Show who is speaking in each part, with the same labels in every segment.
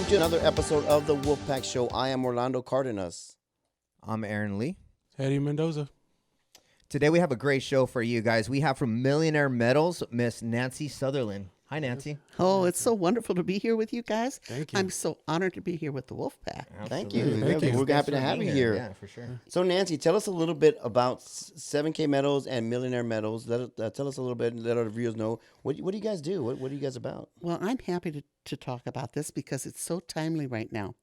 Speaker 1: to another episode of the Wolfpack Show. I am Orlando Cardenas.
Speaker 2: I'm Aaron Lee.
Speaker 3: Eddie Mendoza.
Speaker 2: Today we have a great show for you guys. We have from Millionaire Metals, Miss Nancy Sutherland. Hi, Nancy.
Speaker 4: Oh, it's so wonderful to be here with you guys.
Speaker 3: Thank you.
Speaker 4: I'm so honored to be here with the Wolfpack.
Speaker 1: Thank you.
Speaker 3: Thank you.
Speaker 1: We're happy to have you here.
Speaker 2: Yeah, for sure.
Speaker 1: So, Nancy, tell us a little bit about 7K Metals and Millionaire Metals. Tell us a little bit and let our viewers know, what do you guys do? What are you guys about?
Speaker 4: Well, I'm happy to talk about this because it's so timely right now.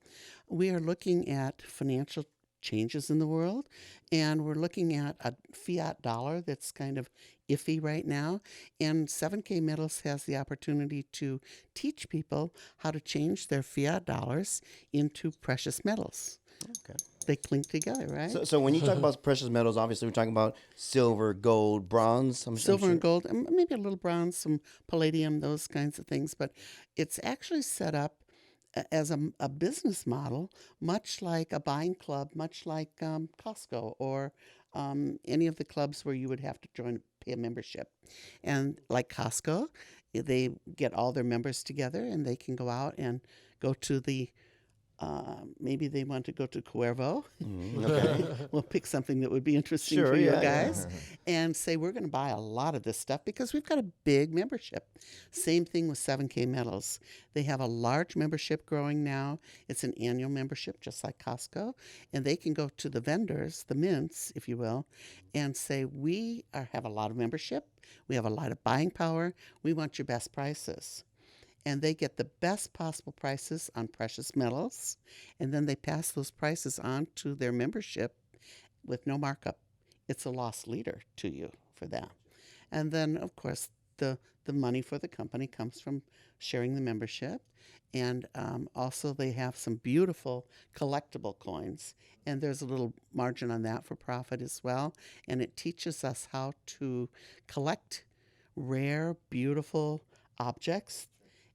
Speaker 4: We are looking at financial changes in the world, and we're looking at a fiat dollar that's kind of iffy right now, and 7K Metals has the opportunity to teach people how to change their fiat dollars into precious metals.
Speaker 1: Okay.
Speaker 4: They clink together, right?
Speaker 1: So when you talk about precious metals, obviously we're talking about silver, gold, bronze.
Speaker 4: Silver and gold, and maybe a little bronze, some palladium, those kinds of things, but it's actually set up as a business model, much like a buying club, much like Costco or any of the clubs where you would have to pay a membership. And like Costco, they get all their members together and they can go out and go to the maybe they want to go to Cuervo.
Speaker 1: Okay.
Speaker 4: We'll pick something that would be interesting
Speaker 1: Sure,
Speaker 4: for you
Speaker 1: yeah,
Speaker 4: guys and say, we're going to buy a lot of this stuff because we've got a big membership. Same thing with 7K Metals. They have a large membership growing now. It's an annual membership, just like Costco. And they can go to the vendors, the mints, if you will, and say, have a lot of membership. We have a lot of buying power. We want your best prices. And they get the best possible prices on precious metals, and then they pass those prices on to their membership with no markup. It's a loss leader to you for that. And then, of course, the money for the company comes from sharing the membership. And also they have some beautiful collectible coins, and there's a little margin on that for profit as well. And it teaches us how to collect rare, beautiful objects.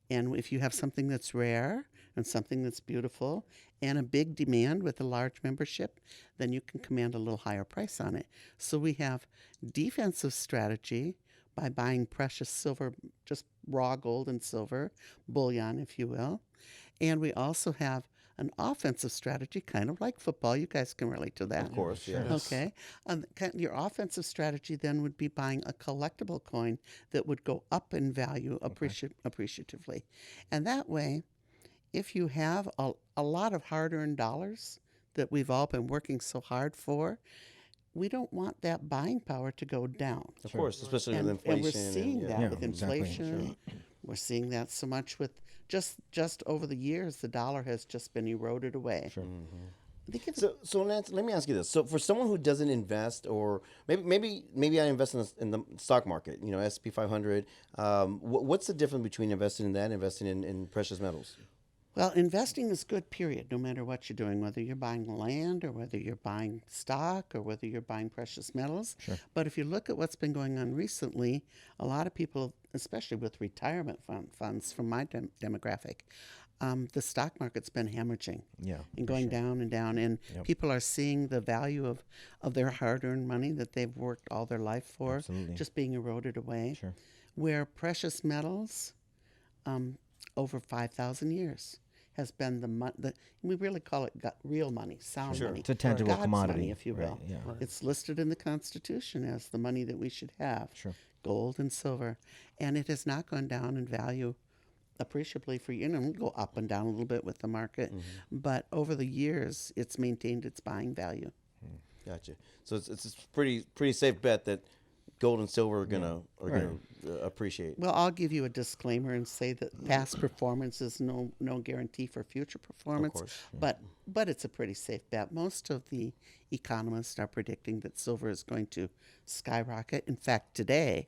Speaker 4: And if you have something that's rare and something that's beautiful and a big demand with a large membership, then you can command a little higher price on it. So we have defensive strategy by buying precious silver, just raw gold and silver, bullion, if you will. And we also have an offensive strategy, kind of like football. You guys can relate to that.
Speaker 1: Of course, yeah.
Speaker 4: Okay. Your offensive strategy then would be buying a collectible coin that would go up in value appreciatively. And that way, if you have a lot of hard-earned dollars that we've all been working so hard for, we don't want that buying power to go down.
Speaker 1: Of course, especially with inflation.
Speaker 4: And we're seeing that with
Speaker 2: exactly.
Speaker 4: inflation. Sure. We're seeing that so much with just over the years, the dollar has just been eroded away.
Speaker 2: Sure.
Speaker 1: So Lance, let me ask you this. So for someone who doesn't invest, or maybe I invest in the stock market, S&P 500, what's the difference between investing in that and investing in precious metals?
Speaker 4: Well, investing is good, period, no matter what you're doing, whether you're buying land or whether you're buying stock or whether you're buying precious metals.
Speaker 2: Sure.
Speaker 4: But if you look at what's been going on recently, a lot of people, especially with retirement funds from my demographic, the stock market's been hemorrhaging and going down and down. And people are seeing the value of their hard-earned money that they've worked all their life for just being eroded away.
Speaker 2: Sure.
Speaker 4: Where precious metals, over 5,000 years, has been we really call it real money, sound money.
Speaker 2: It's a tangible
Speaker 4: God's
Speaker 2: commodity,
Speaker 4: money, if you will.
Speaker 2: Right, yeah. Right.
Speaker 4: It's listed in the Constitution as the money that we should have,
Speaker 2: Sure.
Speaker 4: gold and silver. And it has not gone down in value appreciably for it'll go up and down a little bit with the market. But over the years, it's maintained its buying value.
Speaker 1: Gotcha. So it's a pretty safe bet that gold and silver are gonna appreciate.
Speaker 4: Well, I'll give you a disclaimer and say that past performance is no guarantee for future performance.
Speaker 1: Of course.
Speaker 4: But it's a pretty safe bet. Most of the economists are predicting that silver is going to skyrocket. In fact, today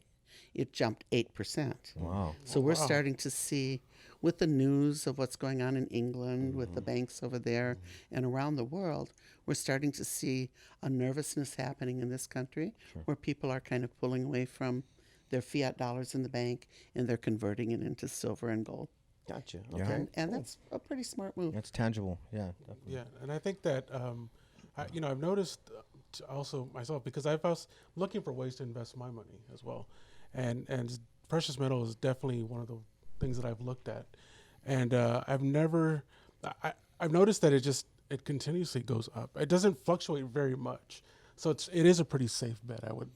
Speaker 4: it jumped 8%.
Speaker 2: Wow.
Speaker 4: So we're starting to see, with the news of what's going on in England, with the banks over there and around the world, we're starting to see a nervousness happening in this country where people are kind of pulling away from their fiat dollars in the bank and they're converting it into silver and gold.
Speaker 1: Gotcha.
Speaker 2: Yeah.
Speaker 1: Okay.
Speaker 4: And that's a pretty smart move.
Speaker 2: That's tangible. Yeah. Definitely.
Speaker 3: Yeah, and I think that I've noticed also myself, because I was looking for ways to invest my money as well, and precious metal is definitely one of the things that I've looked at, and I've never I've noticed that it continuously goes up. It doesn't fluctuate very much. So it is a pretty safe bet. I would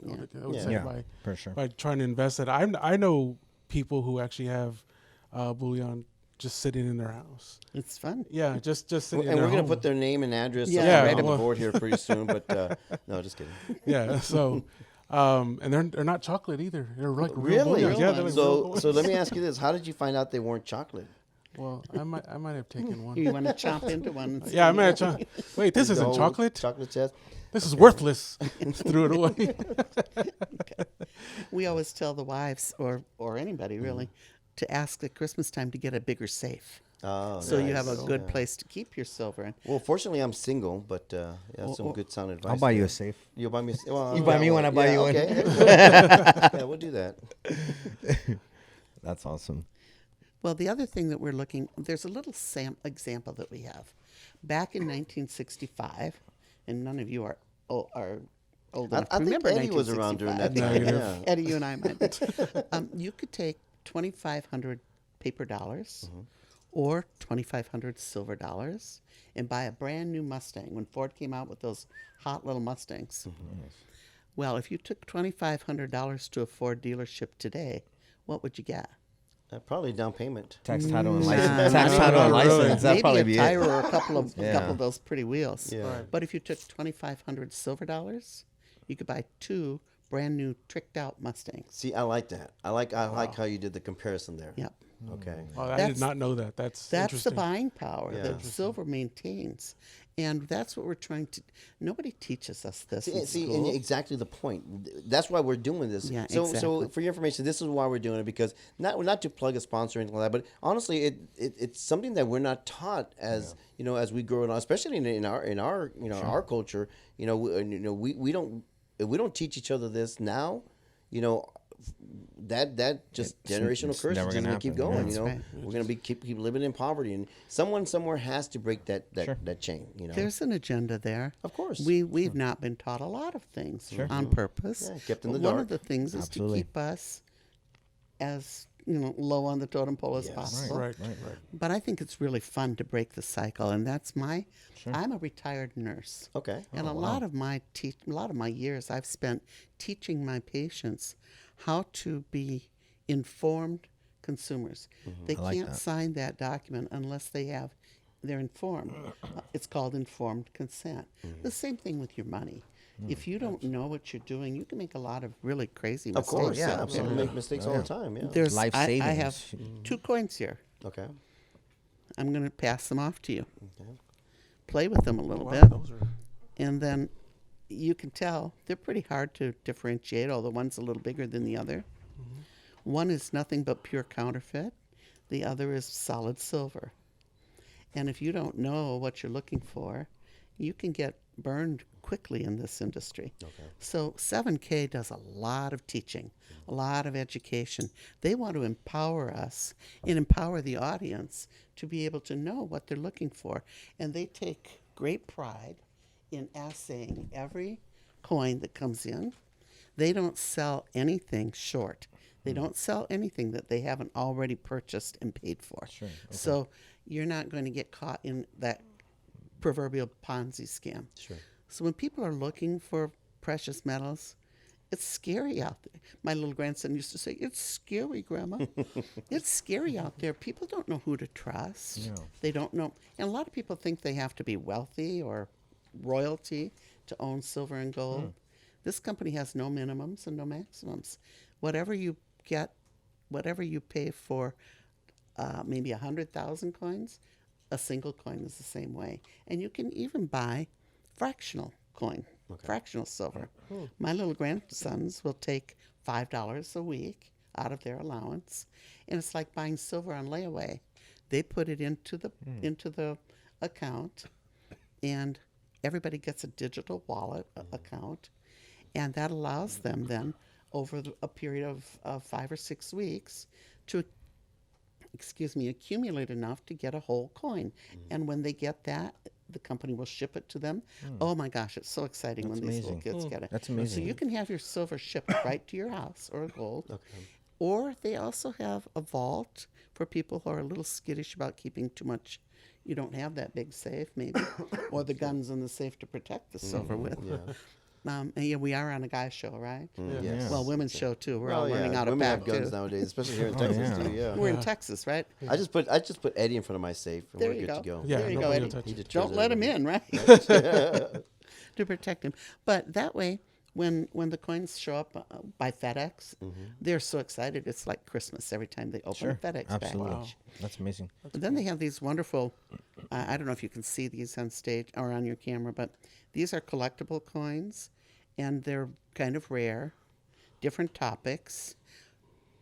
Speaker 3: say
Speaker 2: Yeah,
Speaker 3: by
Speaker 2: for sure.
Speaker 3: by trying to invest it. I know people who actually have bullion just sitting in their house.
Speaker 4: It's fun.
Speaker 3: Yeah, just sitting.
Speaker 1: And
Speaker 3: in
Speaker 1: we're
Speaker 3: their
Speaker 1: gonna
Speaker 3: home.
Speaker 1: put their name and address
Speaker 4: Yeah,
Speaker 1: on
Speaker 3: right
Speaker 1: the
Speaker 3: above.
Speaker 1: board here pretty soon. But no, just kidding.
Speaker 3: Yeah. So, and they're not chocolate either. They're like real
Speaker 1: Really?
Speaker 3: bullions. Yeah. They're like real
Speaker 1: So let me ask you this: how did you find out they weren't chocolate?
Speaker 3: Well, I might have taken one.
Speaker 4: You want to chomp into one? And
Speaker 3: Yeah, I
Speaker 4: see?
Speaker 3: might have. Wait, this
Speaker 1: The
Speaker 3: isn't
Speaker 1: whole
Speaker 3: chocolate.
Speaker 1: Chocolate chest.
Speaker 3: This is worthless. Threw it away.
Speaker 4: We always tell the wives or anybody really
Speaker 1: Mm-hmm.
Speaker 4: to ask at Christmas time to get a bigger safe,
Speaker 1: Oh,
Speaker 4: so you
Speaker 1: nice.
Speaker 4: have a good place to keep your silver in.
Speaker 1: Well, fortunately, I'm single, but yeah, some good sound advice.
Speaker 2: I'll buy you
Speaker 1: there.
Speaker 2: a safe.
Speaker 1: You'll buy me. Well,
Speaker 2: You buy me one, I buy you one.
Speaker 1: okay. Yeah, we'll do that.
Speaker 2: That's awesome.
Speaker 4: Well, the other thing that we're looking, there's a little example that we have. Back in 1965, and none of you are old enough to
Speaker 1: I think
Speaker 4: remember
Speaker 1: Eddie was around during that
Speaker 4: 1965.
Speaker 1: time. Yeah.
Speaker 4: Eddie, you and I might be. You could take 2,500 paper dollars or 2,500 silver dollars and buy a brand new Mustang when Ford came out with those hot little Mustangs. Well, if you took $2,500 to a Ford dealership today, what would you get?
Speaker 1: Probably down payment.
Speaker 2: Tax title and
Speaker 4: Nah.
Speaker 2: license. Tax title and
Speaker 3: Not really.
Speaker 2: license. That'd
Speaker 4: Maybe
Speaker 2: probably
Speaker 4: a
Speaker 2: be
Speaker 4: tire
Speaker 2: it.
Speaker 4: or a couple of
Speaker 2: Yeah.
Speaker 4: those pretty wheels.
Speaker 1: Yeah.
Speaker 3: Right.
Speaker 4: But if you took 2,500 silver dollars, you could buy 2 brand new tricked out Mustangs.
Speaker 1: See, I like that. I like how you did the comparison there.
Speaker 4: Yep.
Speaker 1: Okay.
Speaker 3: Oh, I
Speaker 4: That's-
Speaker 3: did not know that. That's
Speaker 4: That's
Speaker 3: interesting.
Speaker 4: the buying power
Speaker 1: Yeah.
Speaker 4: that silver maintains. And that's what we're trying to. Nobody teaches us this in
Speaker 1: See,
Speaker 4: school.
Speaker 1: and exactly the point. That's why we're doing this.
Speaker 4: Yeah,
Speaker 1: so
Speaker 4: exactly.
Speaker 1: for your information, this is why we're doing it, because not to plug a sponsor or anything like that, but honestly, it's something that we're not taught as as we grow up, especially in our our culture. We don't teach each other this now. That just generational
Speaker 2: it's
Speaker 1: curse is
Speaker 2: never
Speaker 1: just
Speaker 2: gonna
Speaker 1: gonna keep
Speaker 2: happen,
Speaker 1: going.
Speaker 4: That's right.
Speaker 1: We're gonna keep living in poverty, and someone somewhere has to break that chain.
Speaker 4: There's an agenda there.
Speaker 1: Of course.
Speaker 4: We've not been taught a lot of things on purpose.
Speaker 1: Yeah, kept in
Speaker 4: But
Speaker 1: the
Speaker 4: one
Speaker 1: dark.
Speaker 4: of the things is
Speaker 2: Absolutely.
Speaker 4: to keep us as low on the totem pole as
Speaker 1: Yes.
Speaker 4: possible.
Speaker 3: Right.
Speaker 4: But I think it's really fun to break the cycle, and that's I'm a retired nurse.
Speaker 1: Okay.
Speaker 4: And a lot of my years I've spent teaching my patients how to be informed consumers. They
Speaker 2: I like
Speaker 4: can't
Speaker 2: that.
Speaker 4: sign that document unless they're informed. It's called informed consent. The same thing with your money. If you don't know what you're doing, you can make a lot of really crazy
Speaker 1: Of
Speaker 4: mistakes.
Speaker 1: course, yeah,
Speaker 2: yeah,
Speaker 1: absolutely.
Speaker 2: yeah.
Speaker 1: Make mistakes all the time. Yeah.
Speaker 4: There's
Speaker 2: Life
Speaker 4: I
Speaker 2: savings.
Speaker 4: have 2 coins here.
Speaker 1: Okay.
Speaker 4: I'm going to pass them off to you.
Speaker 1: Okay.
Speaker 4: Play with them a little
Speaker 3: Wow,
Speaker 4: bit.
Speaker 3: those are
Speaker 4: And then you can tell they're pretty hard to differentiate, although one's a little bigger than the other. One is nothing but pure counterfeit. The other is solid silver. And if you don't know what you're looking for, you can get burned quickly in this industry.
Speaker 1: Okay.
Speaker 4: So 7K does a lot of teaching, a lot of education. They want to empower us and empower the audience to be able to know what they're looking for. And they take great pride in assaying every coin that comes in. They don't sell anything short. They don't sell anything that they haven't already purchased and paid for.
Speaker 2: Sure, okay.
Speaker 4: So you're not going to get caught in that proverbial Ponzi scam.
Speaker 1: Sure.
Speaker 4: So when people are looking for precious metals, it's scary out there. My little grandson used to say, "It's scary, Grandma." It's scary out there. People don't know who to trust.
Speaker 2: No.
Speaker 4: They don't know. And a lot of people think they have to be wealthy or royalty to own silver and gold. This company has no minimums and no maximums. Whatever you get, whatever you pay for maybe 100,000 coins, a single coin is the same way. And you can even buy fractional coin, fractional silver. My little grandsons will take $5 a week out of their allowance, and it's like buying silver on layaway. They put it into the account, and everybody gets a digital wallet account, and that allows them then over a period of 5 or 6 weeks to accumulate enough to get a whole coin. And when they get that, the company will ship it to them. Oh my gosh, it's so exciting when these little kids get it.
Speaker 2: That's
Speaker 4: So
Speaker 2: amazing.
Speaker 4: you can have your silver shipped right to your house or gold.
Speaker 1: Okay.
Speaker 4: Or they also have a vault for people who are a little skittish about keeping too much, you don't have that big safe, maybe, or the guns in the safe to protect the silver with.
Speaker 1: Yeah.
Speaker 4: And yeah, we are on a guy show, right?
Speaker 1: Yes.
Speaker 4: Well, women's show too. We're
Speaker 1: Oh,
Speaker 4: all
Speaker 1: yeah.
Speaker 4: learning how to
Speaker 1: Women
Speaker 4: pack
Speaker 1: have guns
Speaker 4: too.
Speaker 1: nowadays, especially here in Texas
Speaker 2: yeah.
Speaker 1: too. Yeah.
Speaker 4: We're in Texas, right?
Speaker 1: I just put Eddie in front of my safe, and
Speaker 4: There
Speaker 1: we're
Speaker 4: you
Speaker 1: good
Speaker 4: go.
Speaker 1: to go.
Speaker 3: Yeah,
Speaker 4: There you go,
Speaker 3: nobody will
Speaker 4: Eddie.
Speaker 3: touch
Speaker 1: He
Speaker 3: it.
Speaker 1: deters
Speaker 4: Don't let him
Speaker 1: everybody.
Speaker 4: in, right? To protect him. But that way, when the coins show up by FedEx, they're so excited. It's like Christmas every time they open a FedEx
Speaker 2: Absolutely.
Speaker 4: package.
Speaker 2: That's amazing.
Speaker 4: But then they have these wonderful, I don't know if you can see these on stage or on your camera, but these are collectible coins, and they're kind of rare, different topics.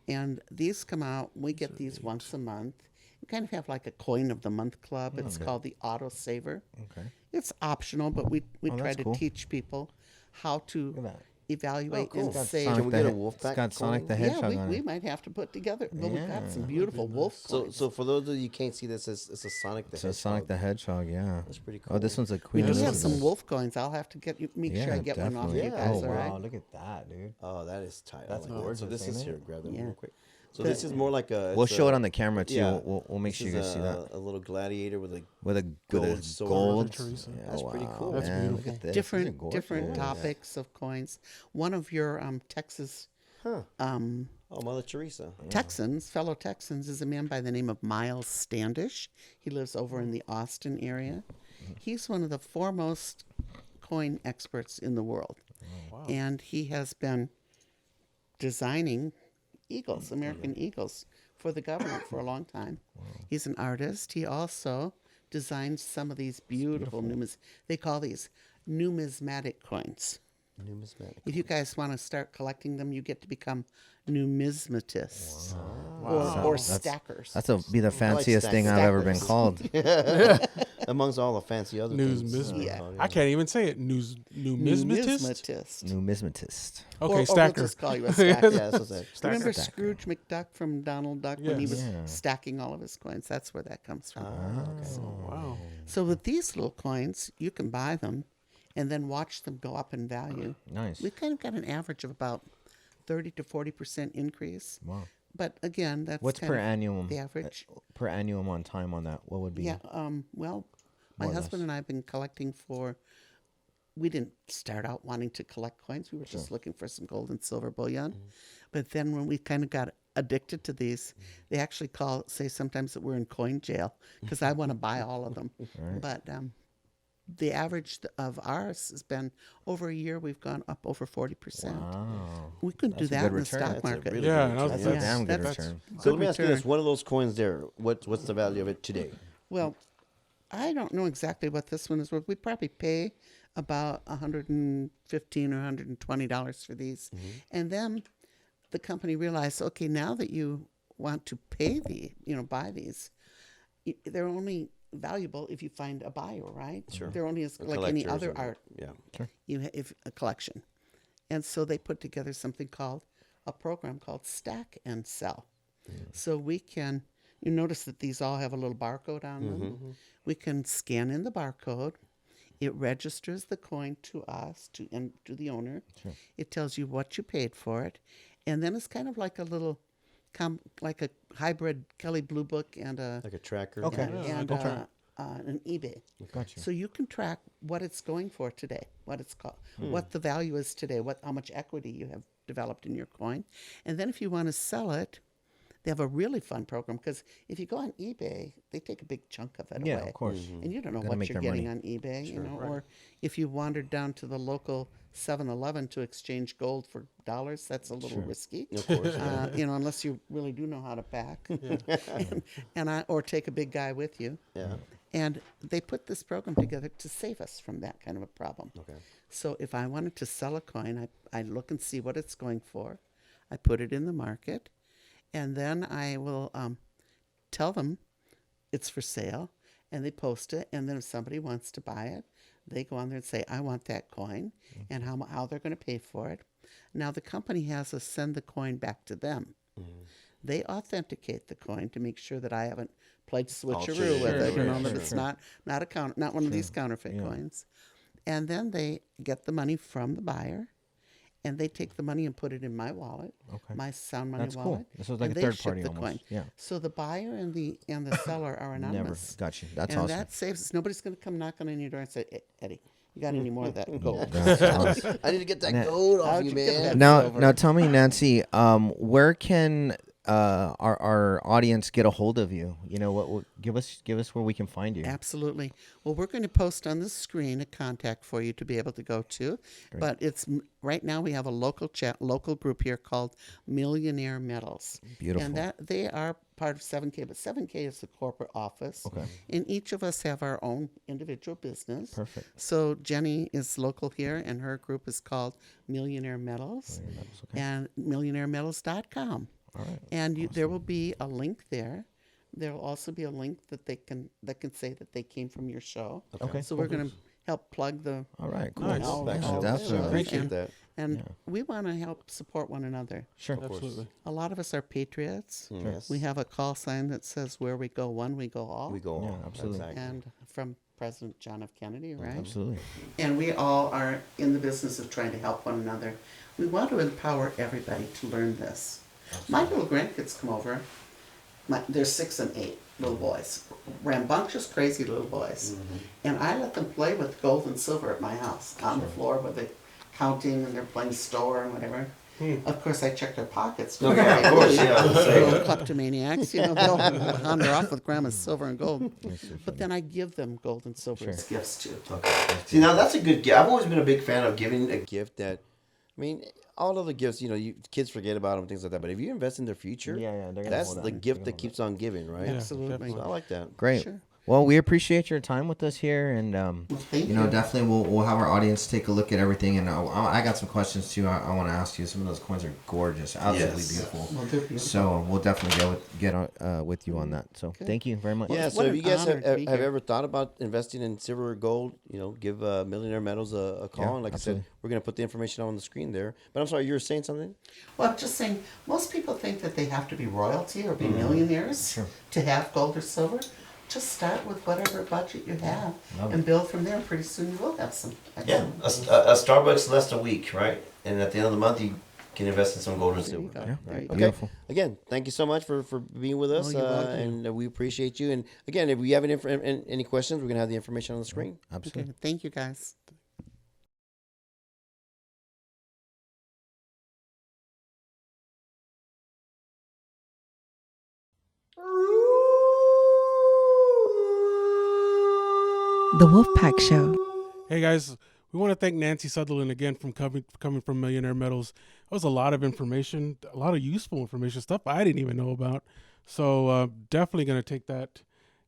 Speaker 4: And these come out, we get these once a month. We kind of have like a coin of the month club. It's called the Auto Saver.
Speaker 2: Okay.
Speaker 4: It's optional, but we try
Speaker 2: that's
Speaker 4: to
Speaker 2: cool.
Speaker 4: teach people how to
Speaker 2: Look at that.
Speaker 4: evaluate
Speaker 1: cool.
Speaker 4: and
Speaker 1: It's got
Speaker 4: save.
Speaker 2: Sonic
Speaker 1: we
Speaker 2: the
Speaker 1: get a
Speaker 2: He-
Speaker 1: Wolfpack
Speaker 2: It's got Sonic the
Speaker 1: coin?
Speaker 2: Hedgehog
Speaker 4: Yeah,
Speaker 2: on
Speaker 4: we
Speaker 2: it.
Speaker 4: might have to put together. But we've got some
Speaker 2: Yeah.
Speaker 4: beautiful wolf
Speaker 1: So,
Speaker 4: coins.
Speaker 1: so for those of you who can't see this, it's a Sonic the
Speaker 2: So
Speaker 1: Hedgehog.
Speaker 2: Sonic the Hedgehog, yeah.
Speaker 1: That's pretty
Speaker 2: Oh, this
Speaker 1: cool.
Speaker 2: one's a
Speaker 4: we
Speaker 2: Queen
Speaker 4: do have
Speaker 2: Elizabeth.
Speaker 4: some wolf coins. I'll have to make sure I get one off
Speaker 2: definitely.
Speaker 4: you
Speaker 1: Yeah.
Speaker 4: guys,
Speaker 2: Oh,
Speaker 4: all right?
Speaker 2: wow. Look at that, dude.
Speaker 1: Oh, that is tight.
Speaker 2: That's
Speaker 1: I like that. So
Speaker 2: gorgeous,
Speaker 1: this is
Speaker 2: ain't
Speaker 1: here.
Speaker 2: it?
Speaker 1: Grab them
Speaker 4: Yeah.
Speaker 1: real quick. So this is more like a.
Speaker 2: We'll
Speaker 1: it's
Speaker 2: show
Speaker 1: a-
Speaker 2: it on the camera, too.
Speaker 1: Yeah.
Speaker 2: We'll make
Speaker 1: This
Speaker 2: sure you
Speaker 1: is
Speaker 2: guys see that.
Speaker 1: A little gladiator with a
Speaker 2: With a
Speaker 1: gold sword.
Speaker 2: gold.
Speaker 3: Mother Teresa.
Speaker 2: Yeah,
Speaker 1: That's pretty cool.
Speaker 3: That's
Speaker 2: man.
Speaker 3: beautiful.
Speaker 2: Look at this. These are
Speaker 4: different
Speaker 2: gorgeous.
Speaker 4: different topics of coins. One of your Texas
Speaker 1: Huh. Oh, Mother Teresa.
Speaker 4: Texans, fellow Texans, is a man by the name of Miles Standish. He lives over in the Austin area. He's one of the foremost coin experts in the world.
Speaker 3: Wow.
Speaker 4: And he has been designing eagles, American eagles, for the government for a long time. He's an artist. He also designed some of these beautiful they call these numismatic coins.
Speaker 1: Numismatic.
Speaker 4: If you guys want to start collecting them, you get to become numismatists
Speaker 3: Wow.
Speaker 4: or
Speaker 3: That's-
Speaker 4: stackers.
Speaker 2: That's be the fanciest thing I've ever been
Speaker 4: stackers.
Speaker 2: called.
Speaker 1: Amongst all the fancy other things.
Speaker 3: Numismatist.
Speaker 4: Yeah.
Speaker 3: I can't even say it. Numismatist?
Speaker 4: Numismatist.
Speaker 2: Numismatist.
Speaker 3: Okay,
Speaker 4: Or
Speaker 3: stacker.
Speaker 4: we'll just call you a stacker.
Speaker 1: Yeah, that's what I said.
Speaker 4: Remember
Speaker 2: Stacker.
Speaker 4: Scrooge McDuck from Donald Duck when he
Speaker 3: Yes.
Speaker 4: was
Speaker 2: Yeah.
Speaker 4: stacking all of his coins? That's where that comes from.
Speaker 3: Wow.
Speaker 4: So with these little coins, you can buy them and then watch them go up in value.
Speaker 2: Nice.
Speaker 4: We've kind of got an average of about 30 to 40% increase.
Speaker 2: Wow.
Speaker 4: But again, that's
Speaker 2: What's
Speaker 4: kind
Speaker 2: per
Speaker 4: of
Speaker 2: annum?
Speaker 4: the average.
Speaker 2: Per annum on time on that? What would be?
Speaker 4: Yeah. Well, my
Speaker 2: More or
Speaker 4: husband
Speaker 2: less.
Speaker 4: and I have been collecting for. We didn't start out wanting to collect coins. We were just looking for some gold and silver bullion. But then when we kind of got addicted to these, they actually say sometimes that we're in coin jail because I want to buy all of them. But the average of ours has been over a year. We've gone up over 40%.
Speaker 2: Wow.
Speaker 4: We couldn't do
Speaker 2: That's a
Speaker 4: that
Speaker 2: good
Speaker 4: in the
Speaker 2: return.
Speaker 4: stock
Speaker 1: That's a
Speaker 4: market.
Speaker 1: really
Speaker 3: Yeah,
Speaker 1: good
Speaker 3: and I was-
Speaker 1: return.
Speaker 2: That's a
Speaker 4: Yeah,
Speaker 2: damn good
Speaker 4: that's-
Speaker 2: return.
Speaker 1: So
Speaker 4: Good
Speaker 1: let me ask you this:
Speaker 4: return.
Speaker 1: one of those coins there, what's the value of it today?
Speaker 4: Well, I don't know exactly what this one is worth. We probably pay about $115 or $120 for these. And then the company realized, okay, now that you want to pay buy these, they're only valuable if you find a buyer, right?
Speaker 1: Sure.
Speaker 4: They're only as
Speaker 1: A
Speaker 4: like any
Speaker 1: collector's
Speaker 4: other
Speaker 1: or-
Speaker 4: art.
Speaker 1: Yeah.
Speaker 4: If a collection. And so they put together something called a program called Stack and Sell. So we can, you notice that these all have a little barcode on them. We can scan in the barcode. It registers the coin to us, to the owner. It tells you what you paid for it. And then it's kind of like a little, like a hybrid Kelley Blue Book and a
Speaker 1: Like a tracker.
Speaker 2: Okay.
Speaker 4: and an eBay.
Speaker 2: Gotcha.
Speaker 4: So you can track what it's going for today, what it's called, what the value is today, how much equity you have developed in your coin. And then if you want to sell it, they have a really fun program because if you go on eBay, they take a big chunk of it
Speaker 2: Yeah,
Speaker 4: away.
Speaker 2: of course.
Speaker 4: And you don't know
Speaker 2: Gotta
Speaker 4: what
Speaker 2: make
Speaker 4: you're
Speaker 2: their
Speaker 4: getting
Speaker 2: money.
Speaker 4: on eBay, or if you wandered down to the local 7-Eleven to exchange gold for dollars, that's a little risky.
Speaker 1: Of course.
Speaker 4: Unless you really do know how to pack, or take a big guy with you.
Speaker 1: Yeah.
Speaker 4: And they put this program together to save us from that kind of a problem.
Speaker 1: Okay.
Speaker 4: So if I wanted to sell a coin, I look and see what it's going for. I put it in the market, and then I will tell them it's for sale, and they post it. And then if somebody wants to buy it, they go on there and say, I want that coin, and how they're going to pay for it. Now, the company has us send the coin back to them. They authenticate the coin to make sure that I haven't played switcheroo with it, that it's not one of these counterfeit coins. And then they get the money from the buyer, and they take the money and put it in my wallet,
Speaker 2: Okay.
Speaker 4: my Sound Money
Speaker 2: That's
Speaker 4: wallet.
Speaker 2: cool. This was like
Speaker 4: and
Speaker 2: a
Speaker 4: they
Speaker 2: third
Speaker 4: ship
Speaker 2: party
Speaker 4: the
Speaker 2: almost.
Speaker 4: coin.
Speaker 2: Yeah.
Speaker 4: So the buyer and the seller are
Speaker 2: Never.
Speaker 4: anonymous.
Speaker 2: Got you. That's
Speaker 4: and
Speaker 2: awesome.
Speaker 4: that saves us. Nobody's going to come knocking on your door and say, Eddie, you got any more of that gold?
Speaker 2: That's awesome.
Speaker 1: I need to get that
Speaker 2: Now-
Speaker 1: gold off
Speaker 4: How'd
Speaker 1: you,
Speaker 4: you get
Speaker 1: man.
Speaker 4: that?
Speaker 2: Now,
Speaker 4: Silver.
Speaker 2: now tell me, Nancy, where can our audience get a hold of you? You know, what give us where we can find you.
Speaker 4: Absolutely. Well, we're going to post on the screen a contact for you to be able to go to. But it's right now we have a local group here called Millionaire Metals.
Speaker 2: Beautiful.
Speaker 4: And that they are part of 7K, but 7K is the corporate office.
Speaker 2: Okay.
Speaker 4: And each of us have our own individual business.
Speaker 2: Perfect.
Speaker 4: So Jenny is local here, and her group is called Millionaire Metals,
Speaker 2: Okay.
Speaker 4: and millionairemetals.com.
Speaker 2: All right.
Speaker 4: And there will be a link there. There will also be a link that can say that they came from your show.
Speaker 2: Okay.
Speaker 4: So we're going to help plug the
Speaker 2: All right. Cool.
Speaker 3: Nice.
Speaker 1: Wolfpack
Speaker 2: Yeah,
Speaker 1: Show.
Speaker 2: definitely.
Speaker 1: Appreciate
Speaker 4: And-
Speaker 1: that.
Speaker 4: and we want to help support one another.
Speaker 2: Sure.
Speaker 3: Absolutely.
Speaker 4: A lot of us are patriots.
Speaker 1: Yes.
Speaker 4: We have a call sign that says, "Where we go one, we go all."
Speaker 1: We go
Speaker 2: Yeah,
Speaker 1: on.
Speaker 2: absolutely.
Speaker 1: Exactly.
Speaker 4: And from President John F. Kennedy, right?
Speaker 2: Absolutely.
Speaker 4: And we all are in the business of trying to help one another. We want to empower everybody to learn this. My little grandkids come over. They're 6 and 8 little boys, rambunctious, crazy little boys. And I let them play with gold and silver at my house on the floor where they're counting and they're playing store and whatever. Of course, I check their pockets.
Speaker 1: Okay, of course, yeah.
Speaker 4: Little kleptomaniacs, they'll wander off with grandma's silver and gold. But then I give them gold and silver as gifts too.
Speaker 1: Okay. See, now that's a good gift. I've always been a big fan of giving a gift that, I mean, all other gifts, kids forget about them, things like that. But if you invest in their future,
Speaker 2: Yeah, yeah, they're gonna
Speaker 1: that's
Speaker 2: hold
Speaker 1: the
Speaker 2: on.
Speaker 1: gift
Speaker 2: They're
Speaker 1: that
Speaker 2: gonna
Speaker 1: keeps on giving, right?
Speaker 4: Absolutely.
Speaker 3: definitely.
Speaker 1: So I like that.
Speaker 2: Great.
Speaker 4: Sure.
Speaker 2: Well, we appreciate your time with us here, and
Speaker 4: thank you.
Speaker 2: definitely we'll have our audience take a look at everything. And I got some questions too. I want to ask you. Some of those coins are gorgeous, absolutely
Speaker 1: Yes.
Speaker 2: beautiful.
Speaker 4: Well, they're beautiful.
Speaker 2: So we'll definitely get with you on that. So thank you very much.
Speaker 1: Yeah,
Speaker 4: What
Speaker 1: so if
Speaker 4: an
Speaker 1: you guys
Speaker 4: honor to
Speaker 1: have
Speaker 4: be here.
Speaker 1: ever thought about investing in silver or gold, give Millionaire Metals a call.
Speaker 2: Yeah,
Speaker 1: and like
Speaker 2: absolutely.
Speaker 1: I said, we're going to put the information on the screen there. But I'm sorry, you were saying something?
Speaker 4: Well, I'm just saying, most people think that they have to be royalty or be millionaires to have gold or silver. Just start with whatever budget you have and build from there. Pretty soon you will have some.
Speaker 1: Yeah, a Starbucks less a week, right? And at the end of the month, you can invest in some gold and
Speaker 4: There you
Speaker 1: silver.
Speaker 4: go.
Speaker 2: Yeah,
Speaker 4: There you go.
Speaker 1: Okay.
Speaker 2: beautiful.
Speaker 1: Again, thank you so much for being with us,
Speaker 4: you're welcome.
Speaker 1: and we appreciate you. And again, if we have any questions, we're gonna have the information on the screen.
Speaker 2: Absolutely.
Speaker 4: Okay, thank you guys.
Speaker 5: The Wolfpack Show.
Speaker 3: Hey guys, we want to thank Nancy Sutherland again from coming from Millionaire Metals. That was a lot of information, a lot of useful information, stuff I didn't even know about. So definitely going to take that,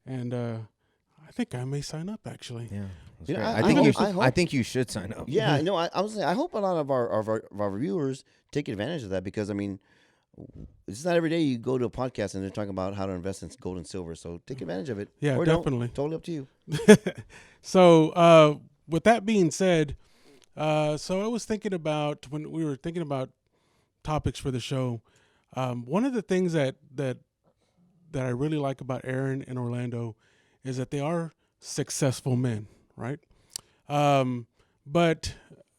Speaker 3: and I think I may sign up actually.
Speaker 2: Yeah. that's
Speaker 1: You know,
Speaker 2: great.
Speaker 1: I
Speaker 2: I think
Speaker 1: hope-
Speaker 2: you.
Speaker 1: I hope-
Speaker 2: I think you should sign up.
Speaker 1: Yeah, no, I was saying, I hope a lot of our viewers take advantage of that, because I mean, it's not every day you go to a podcast and they're talking about how to invest in gold and silver. So take advantage of it.
Speaker 3: Yeah,
Speaker 1: Or don't.
Speaker 3: definitely.
Speaker 1: Totally up to you.
Speaker 3: So with that being said, so I was thinking about, when we were thinking about topics for the show, one of the things that I really like about Aaron and Orlando is that they are successful men, right? But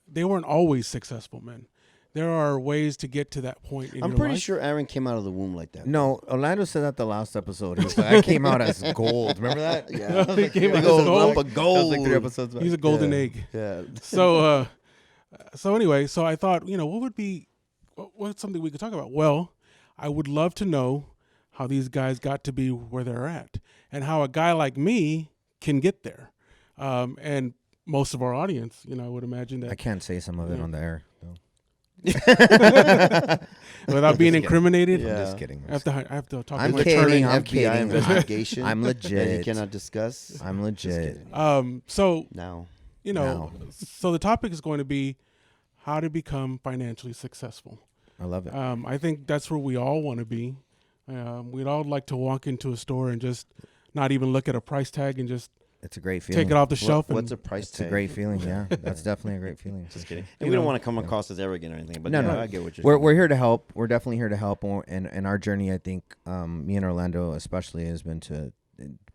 Speaker 3: they weren't always successful men. There are ways to get to that point in
Speaker 1: I'm
Speaker 3: your
Speaker 1: pretty
Speaker 3: life.
Speaker 1: sure Aaron came out of the womb like that.
Speaker 2: No, Orlando said that the last episode. He was like, I came out as gold. Remember that?
Speaker 1: Yeah.
Speaker 3: He came out
Speaker 1: Big
Speaker 3: as
Speaker 1: old
Speaker 3: gold.
Speaker 1: lump of
Speaker 2: That was like 3
Speaker 1: gold.
Speaker 2: episodes back.
Speaker 3: He's a golden
Speaker 1: Yeah.
Speaker 3: egg.
Speaker 1: Yeah.
Speaker 3: So anyway, so I thought, what's something we could talk about? Well, I would love to know how these guys got to be where they're at, and how a guy like me can get there. And most of our audience, I would imagine
Speaker 2: I
Speaker 3: that
Speaker 2: can't say some of it on the air. No.
Speaker 3: without being incriminated,
Speaker 1: Yeah.
Speaker 2: I'm just kidding.
Speaker 3: I have to talk
Speaker 2: I'm
Speaker 3: to my
Speaker 2: kidding.
Speaker 3: attorney.
Speaker 2: I'm
Speaker 1: FBI
Speaker 2: kidding.
Speaker 1: investigation.
Speaker 2: I'm
Speaker 1: that he
Speaker 2: legit.
Speaker 1: cannot discuss
Speaker 2: I'm legit.
Speaker 3: So
Speaker 1: now.
Speaker 2: Now.
Speaker 3: so the topic is going to be how to become financially successful.
Speaker 2: I love it.
Speaker 3: I think that's where we all want to be. We'd all like to walk into a store and just not even look at a price tag and just
Speaker 2: It's a great feeling.
Speaker 3: take it off the shelf.
Speaker 1: What's a
Speaker 3: and,
Speaker 1: price
Speaker 2: It's a
Speaker 1: tag?
Speaker 2: great feeling. Yeah, that's definitely a great feeling.
Speaker 1: Just kidding.
Speaker 3: You
Speaker 1: And we don't
Speaker 3: know,
Speaker 1: want to come across as arrogant or anything, but
Speaker 2: No,
Speaker 1: yeah,
Speaker 2: no.
Speaker 1: I get what you're
Speaker 2: We're
Speaker 1: saying.
Speaker 2: we're here to help. We're definitely here to help, and our journey, I think, me and Orlando especially, has been to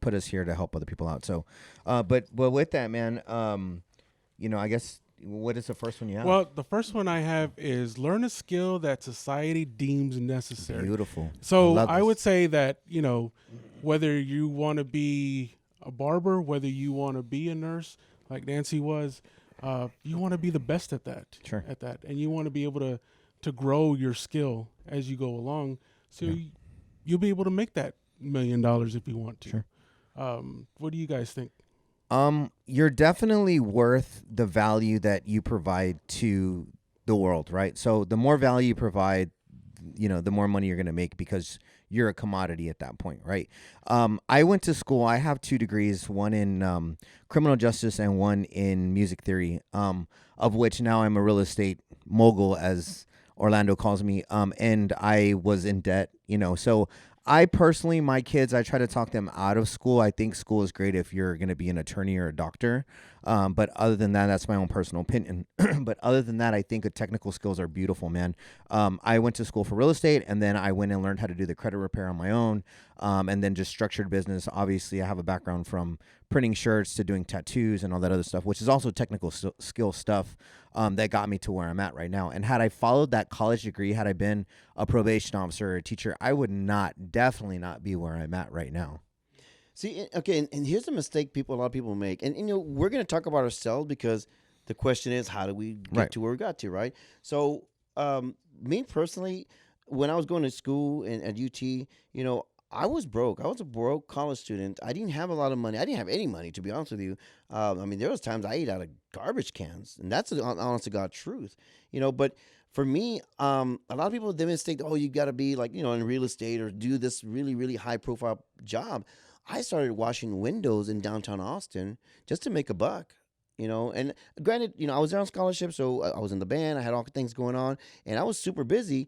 Speaker 2: put us here to help other people out. So, but with that, man, I guess What is the first one you have?
Speaker 3: Well, the first one I have is learn a skill that society deems necessary.
Speaker 2: Beautiful.
Speaker 3: So
Speaker 2: love
Speaker 3: I
Speaker 2: this.
Speaker 3: would say that, whether you want to be a barber, whether you want to be a nurse, like Nancy was, you want to be the best at that.
Speaker 2: Sure.
Speaker 3: At that, and you want to be able to grow your skill as you go along, so you'll be able to make that $1 million if you want to.
Speaker 2: Sure.
Speaker 3: What do you guys think?
Speaker 2: You're definitely worth the value that you provide to the world, right? So the more value you provide, the more money you're going to make because you're a commodity at that point, right? I went to school. I have 2 degrees, one in criminal justice and one in music theory, of which now I'm a real estate mogul, as Orlando calls me, and I was in debt, So I personally, my kids, I try to talk them out of school. I think school is great if you're going to be an attorney or a doctor. But other than that, that's my own personal opinion. But other than that, I think the technical skills are beautiful, man. I went to school for real estate, and then I went and learned how to do the credit repair on my own, and then just structured business. Obviously, I have a background from printing shirts to doing tattoos and all that other stuff, which is also technical skill stuff that got me to where I'm at right now. And had I followed that college degree, had I been a probation officer or a teacher, I would definitely not be where I'm at right now.
Speaker 1: See, okay, and here's a mistake a lot of people make. And we're going to talk about ourselves because the question is, how do we get to where we got to, right? So, me personally, when I was going to school at UT, I was broke. I was a broke college student. I didn't have a lot of money. I didn't have any money, to be honest with you. There was times I ate out of garbage cans, and that's the honest to God truth. But for me, a lot of people, they mistake, you got to be like, in real estate or do this really, really high profile job. I started washing windows in downtown Austin just to make a buck. And granted, I was there on scholarship, so I was in the band. I had all things going on, and I was super busy,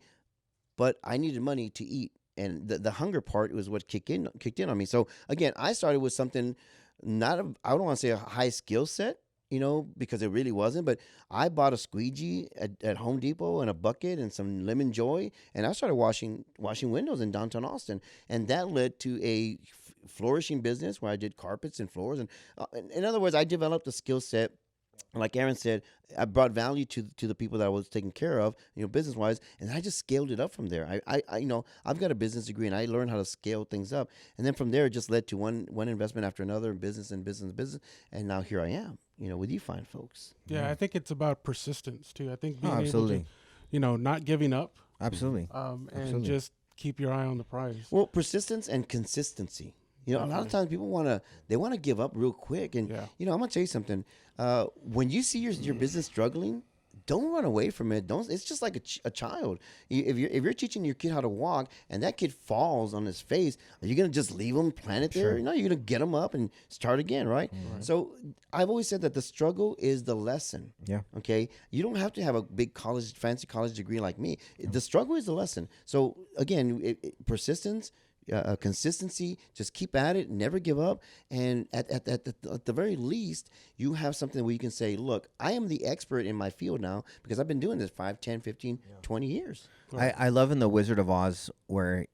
Speaker 1: but I needed money to eat. And the hunger part was what kicked in on me. So again, I started with something I don't want to say a high skill set, because it really wasn't. But I bought a squeegee at Home Depot and a bucket and some Lemon Joy, and I started washing windows in downtown Austin, and that led to a flourishing business where I did carpets and floors. And in other words, I developed a skill set. Like Aaron said, I brought value to the people that I was taking care of, business wise, and I just scaled it up from there. I've got a business degree, and I learned how to scale things up, and then from there, it just led to one investment after another, business, and now here I am, with you fine folks.
Speaker 3: Yeah, I think it's about persistence too. I think being
Speaker 2: absolutely.
Speaker 3: able to, not giving up,
Speaker 2: Absolutely.
Speaker 3: and
Speaker 2: Absolutely.
Speaker 3: just keep your eye on the prize.
Speaker 1: Well, persistence and consistency. A lot of times people want to give up real quick, and I'm gonna tell you something. When you see your business struggling, don't run away from it. Don't. It's just like a child. If you're teaching your kid how to walk, and that kid falls on his face, are you gonna just leave him planted there?
Speaker 2: Sure.
Speaker 1: No, you're gonna get him up and start again, right?
Speaker 2: Mm-hmm.
Speaker 1: So I've always said that the struggle is the lesson.
Speaker 2: Yeah.
Speaker 1: Okay. You don't have to have a big fancy college degree like me. The struggle is the lesson. So again, persistence. Consistency, just keep at it, never give up, and at the very least, you have something where you can say, look, I am the expert in my field now because I've been doing this 5, 10, 15, 20 years.
Speaker 2: I love in the Wizard of Oz and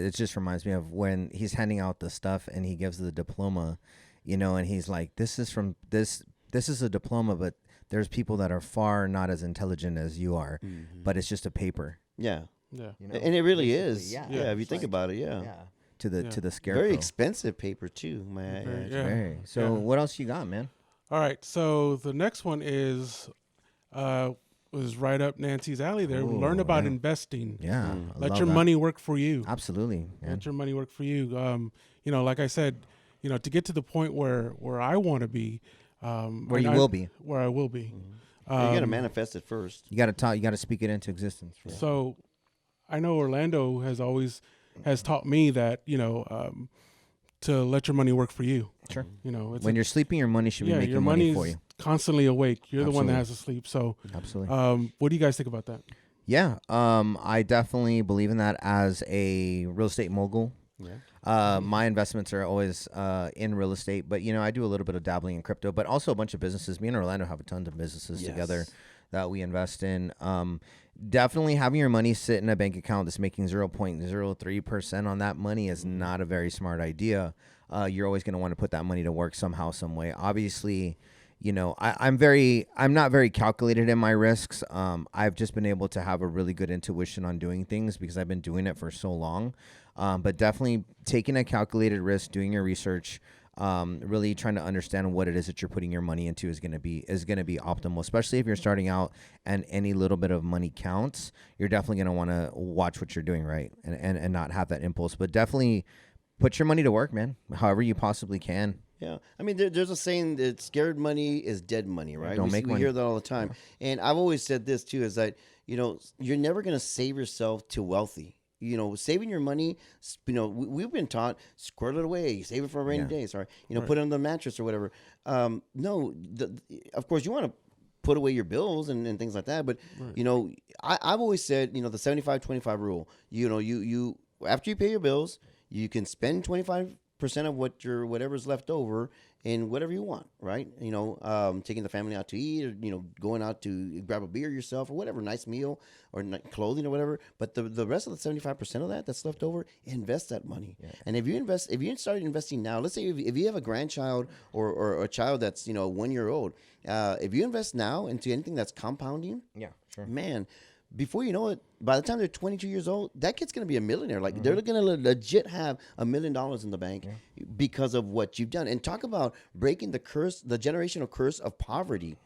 Speaker 2: it just reminds me of when he's handing out the stuff and he gives the diploma, and he's like, this is a diploma, but there's people that are far not as intelligent as you are, but it's just a paper.
Speaker 1: Yeah.
Speaker 3: Yeah.
Speaker 1: And it really is.
Speaker 2: Yeah.
Speaker 1: Yeah, if you think about it, yeah.
Speaker 2: To the scarecrow.
Speaker 1: Very expensive paper too, my
Speaker 3: Yeah.
Speaker 2: Very. So what else you got, man?
Speaker 3: All right. So the next one was right up Nancy's alley there.
Speaker 2: Ooh,
Speaker 3: Learn about
Speaker 2: yeah.
Speaker 3: investing.
Speaker 2: Yeah. I
Speaker 3: Let
Speaker 2: love
Speaker 3: your
Speaker 2: that.
Speaker 3: money work for you.
Speaker 2: Absolutely. Man.
Speaker 3: Let your money work for you. Like I said, to get to the point where I want to be,
Speaker 2: Where you will be.
Speaker 3: where I will be.
Speaker 1: you got to manifest it first.
Speaker 2: You got to talk. You got to speak it into existence.
Speaker 3: So, I know Orlando has taught me that to let your money work for you.
Speaker 2: Sure.
Speaker 3: It's
Speaker 2: When you're sleeping, your money should be
Speaker 3: your
Speaker 2: making
Speaker 3: money's
Speaker 2: money for you.
Speaker 3: constantly awake. You're the one that
Speaker 2: Absolutely.
Speaker 3: has to sleep. So,
Speaker 2: Absolutely.
Speaker 3: what do you guys think about that?
Speaker 2: Yeah. I definitely believe in that as a real estate mogul.
Speaker 1: Yeah.
Speaker 2: My investments are always in real estate, but I do a little bit of dabbling in crypto, but also a bunch of businesses. Me and Orlando have a ton of businesses together that we invest in. Definitely having your money sit in a bank account that's making 0.03% on that money is not a very smart idea. You're always going to want to put that money to work somehow, some way. Obviously, I'm not very calculated in my risks. I've just been able to have a really good intuition on doing things because I've been doing it for so long. But definitely taking a calculated risk, doing your research, really trying to understand what it is that you're putting your money into is going to be optimal, especially if you're starting out and any little bit of money counts. You're definitely going to want to watch what you're doing, right? And not have that impulse, but definitely put your money to work, man, however you possibly can.
Speaker 1: Yeah, I mean, there's a saying that scared money is dead money, right?
Speaker 2: Don't
Speaker 1: we,
Speaker 2: make
Speaker 1: we
Speaker 2: money.
Speaker 1: hear that all the time, and I've always said this too: is that you're never gonna save yourself to wealthy. Saving your money. We've been taught squirrel it away, save it for a rainy
Speaker 2: Yeah.
Speaker 1: day. Sorry, put it on the mattress or whatever. No, of course you want to put away your bills and things like that, but I've always said the 75-25 rule. You after you pay your bills, you can spend 25% of whatever's left over in whatever you want, right? Taking the family out to eat, or going out to grab a beer yourself or whatever, nice meal or clothing or whatever. But the rest of the 75% of that's left over, invest that money. Yeah. And if you start investing now, let's say if you have a grandchild or a child that's 1 year old, if you invest now into anything that's compounding,
Speaker 2: Yeah, sure.
Speaker 1: man, before you know it, by the time they're 22 years old, that kid's going to be a millionaire. Like they're going to legit have $1 million in the bank because of what you've done. And talk about breaking the generational curse of poverty.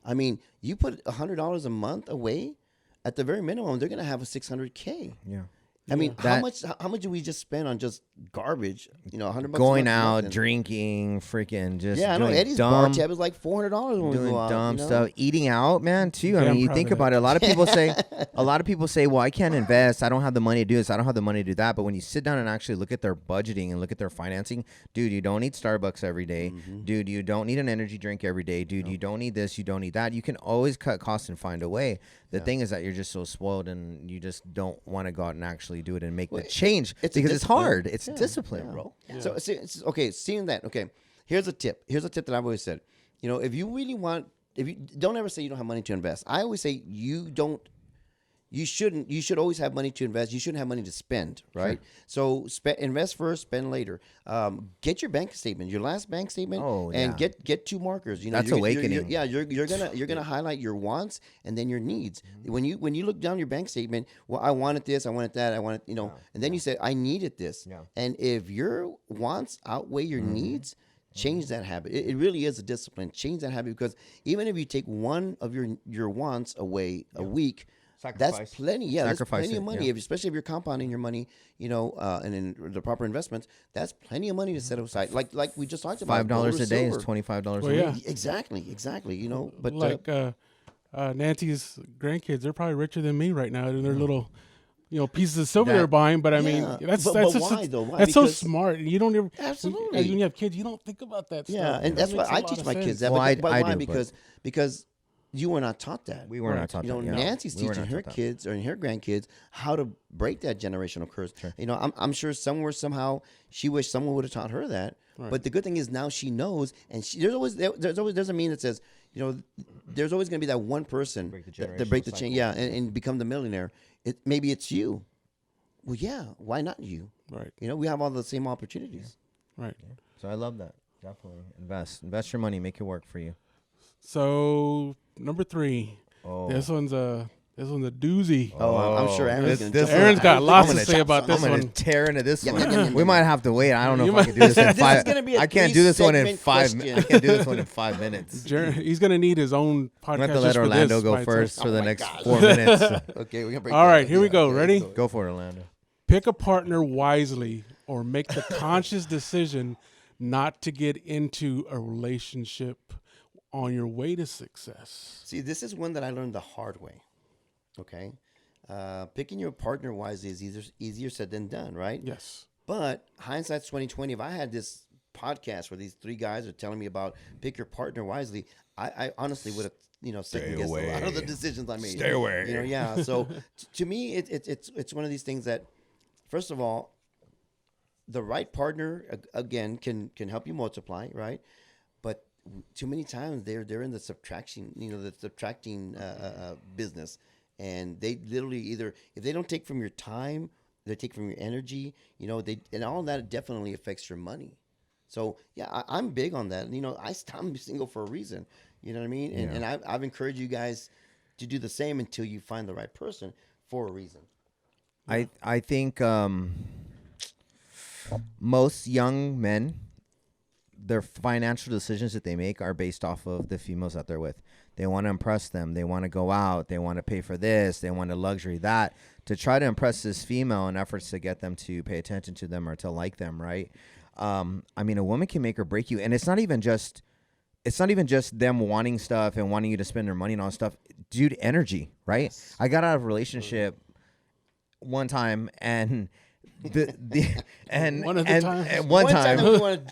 Speaker 1: I mean, you put $100 a month away, at the very minimum, they're going to have a $600K.
Speaker 2: Yeah.
Speaker 1: I mean, how much do we just spend on just garbage? $100
Speaker 2: going
Speaker 1: a
Speaker 2: out,
Speaker 1: month
Speaker 2: drinking, freaking just
Speaker 1: I know
Speaker 2: doing
Speaker 1: Eddie's
Speaker 2: dumb,
Speaker 1: bar tab is like $400 when we
Speaker 2: doing
Speaker 1: go out.
Speaker 2: dumb stuff, eating out, man. Too. I
Speaker 3: Yeah,
Speaker 2: mean,
Speaker 3: I'm
Speaker 2: you
Speaker 3: proud
Speaker 2: think
Speaker 3: of
Speaker 2: about
Speaker 3: that.
Speaker 2: it. A lot of people say, well, I can't invest. I don't have the money to do this. I don't have the money to do that. But when you sit down and actually look at their budgeting and look at their financing, dude, you don't need Starbucks every day. Dude, you don't need an energy drink every day. Dude, you don't need this. You don't need that. You can always cut costs and find a way. The thing is that you're just so spoiled and you just don't want to go out and actually do it and make the change because it's hard. It's discipline, bro.
Speaker 1: Yeah. So, seeing that, here's a tip. Here's a tip that I've always said. If you really want, if you don't ever say you don't have money to invest. I always say you should always have money to invest. You shouldn't have money to spend, right? Sure. So invest first, spend later. Get your bank statement, your last bank statement, and get two markers.
Speaker 2: That's awakening.
Speaker 1: You're gonna highlight your wants and then your needs. Mm-hmm. When you look down your bank statement, well, I wanted this, I wanted that, I wanted and then you say I needed this. Yeah. And if your wants outweigh your needs, change that habit. It really is a discipline. Change that habit, because even if you take one of your wants away a week, that's plenty. Yeah, that's plenty of money. Especially if you're compounding your money, and in the proper investments, that's plenty of money to set aside. Like we just talked about,
Speaker 2: $5 a day is $25 a week.
Speaker 1: Exactly. But
Speaker 3: like Nancy's grandkids, they're probably richer than me right now in their little, pieces of silver they're buying. But I mean, that's
Speaker 1: why though? Why?
Speaker 3: That's so smart. You don't ever
Speaker 1: absolutely.
Speaker 3: When you have kids, you don't think about that stuff.
Speaker 1: Yeah, and that's why I teach my kids that.
Speaker 2: Well,
Speaker 1: why?
Speaker 2: do,
Speaker 1: Because you were not taught that.
Speaker 2: We were not taught that.
Speaker 1: Nancy's teaching her kids or her grandkids how to break that generational curse. Sure. I'm sure somewhere, somehow, she wished someone would have taught her that. Right. But the good thing is now she knows, and there's always a meme that says, there's always going to be that one person that break the chain, and become the millionaire. Maybe it's you. Well, yeah, why not you?
Speaker 3: Right.
Speaker 1: We have all the same opportunities.
Speaker 3: Yeah. Right.
Speaker 2: Yeah. So I love that. Definitely invest your money, make it work for you.
Speaker 3: So number 3. Oh. This one's a doozy.
Speaker 1: Oh, I'm sure
Speaker 3: Aaron's got lots to say about this one.
Speaker 2: I'm going to tear into this one. We might have to wait. I don't know if I can do this in 5 minutes. I can't do this one in 5 minutes. I can't do this one in 5 minutes.
Speaker 3: He's going to need his own podcast.
Speaker 2: I'm going to let Orlando go first for the next 4 minutes.
Speaker 1: Okay, we're going to break.
Speaker 3: All right, here we go. Ready?
Speaker 2: Go for it, Orlando.
Speaker 3: Pick a partner wisely, or make the conscious decision not to get into a relationship on your way to success.
Speaker 1: See, this is one that I learned the hard way. Okay, picking your partner wisely is easier said than done, right?
Speaker 3: Yes.
Speaker 1: But hindsight's 2020. If I had this podcast where these 3 guys are telling me about pick your partner wisely, I honestly would have second guessed a lot of the decisions I made.
Speaker 2: Stay away.
Speaker 1: Yeah. So to me, it's one of these things that, first of all, the right partner again can help you multiply, right? But too many times they're in the subtracting business, and they literally either, if they don't take from your time, they take from your energy, and all of that definitely affects your money. So yeah, I'm big on that. You know, I'm single for a reason. You know what I mean? And I've encouraged you guys to do the same until you find the right person for a reason.
Speaker 2: I think most young men, their financial decisions that they make are based off of the females that they're with. They want to impress them. They want to go out. They want to pay for this. They want a luxury that to try to impress this female in efforts to get them to pay attention to them or to like them, right? I mean, a woman can make or break you, and it's not even just them wanting stuff and wanting you to spend their money and all that stuff. Dude, energy, right? Yes. I got out of a relationship one time, and one time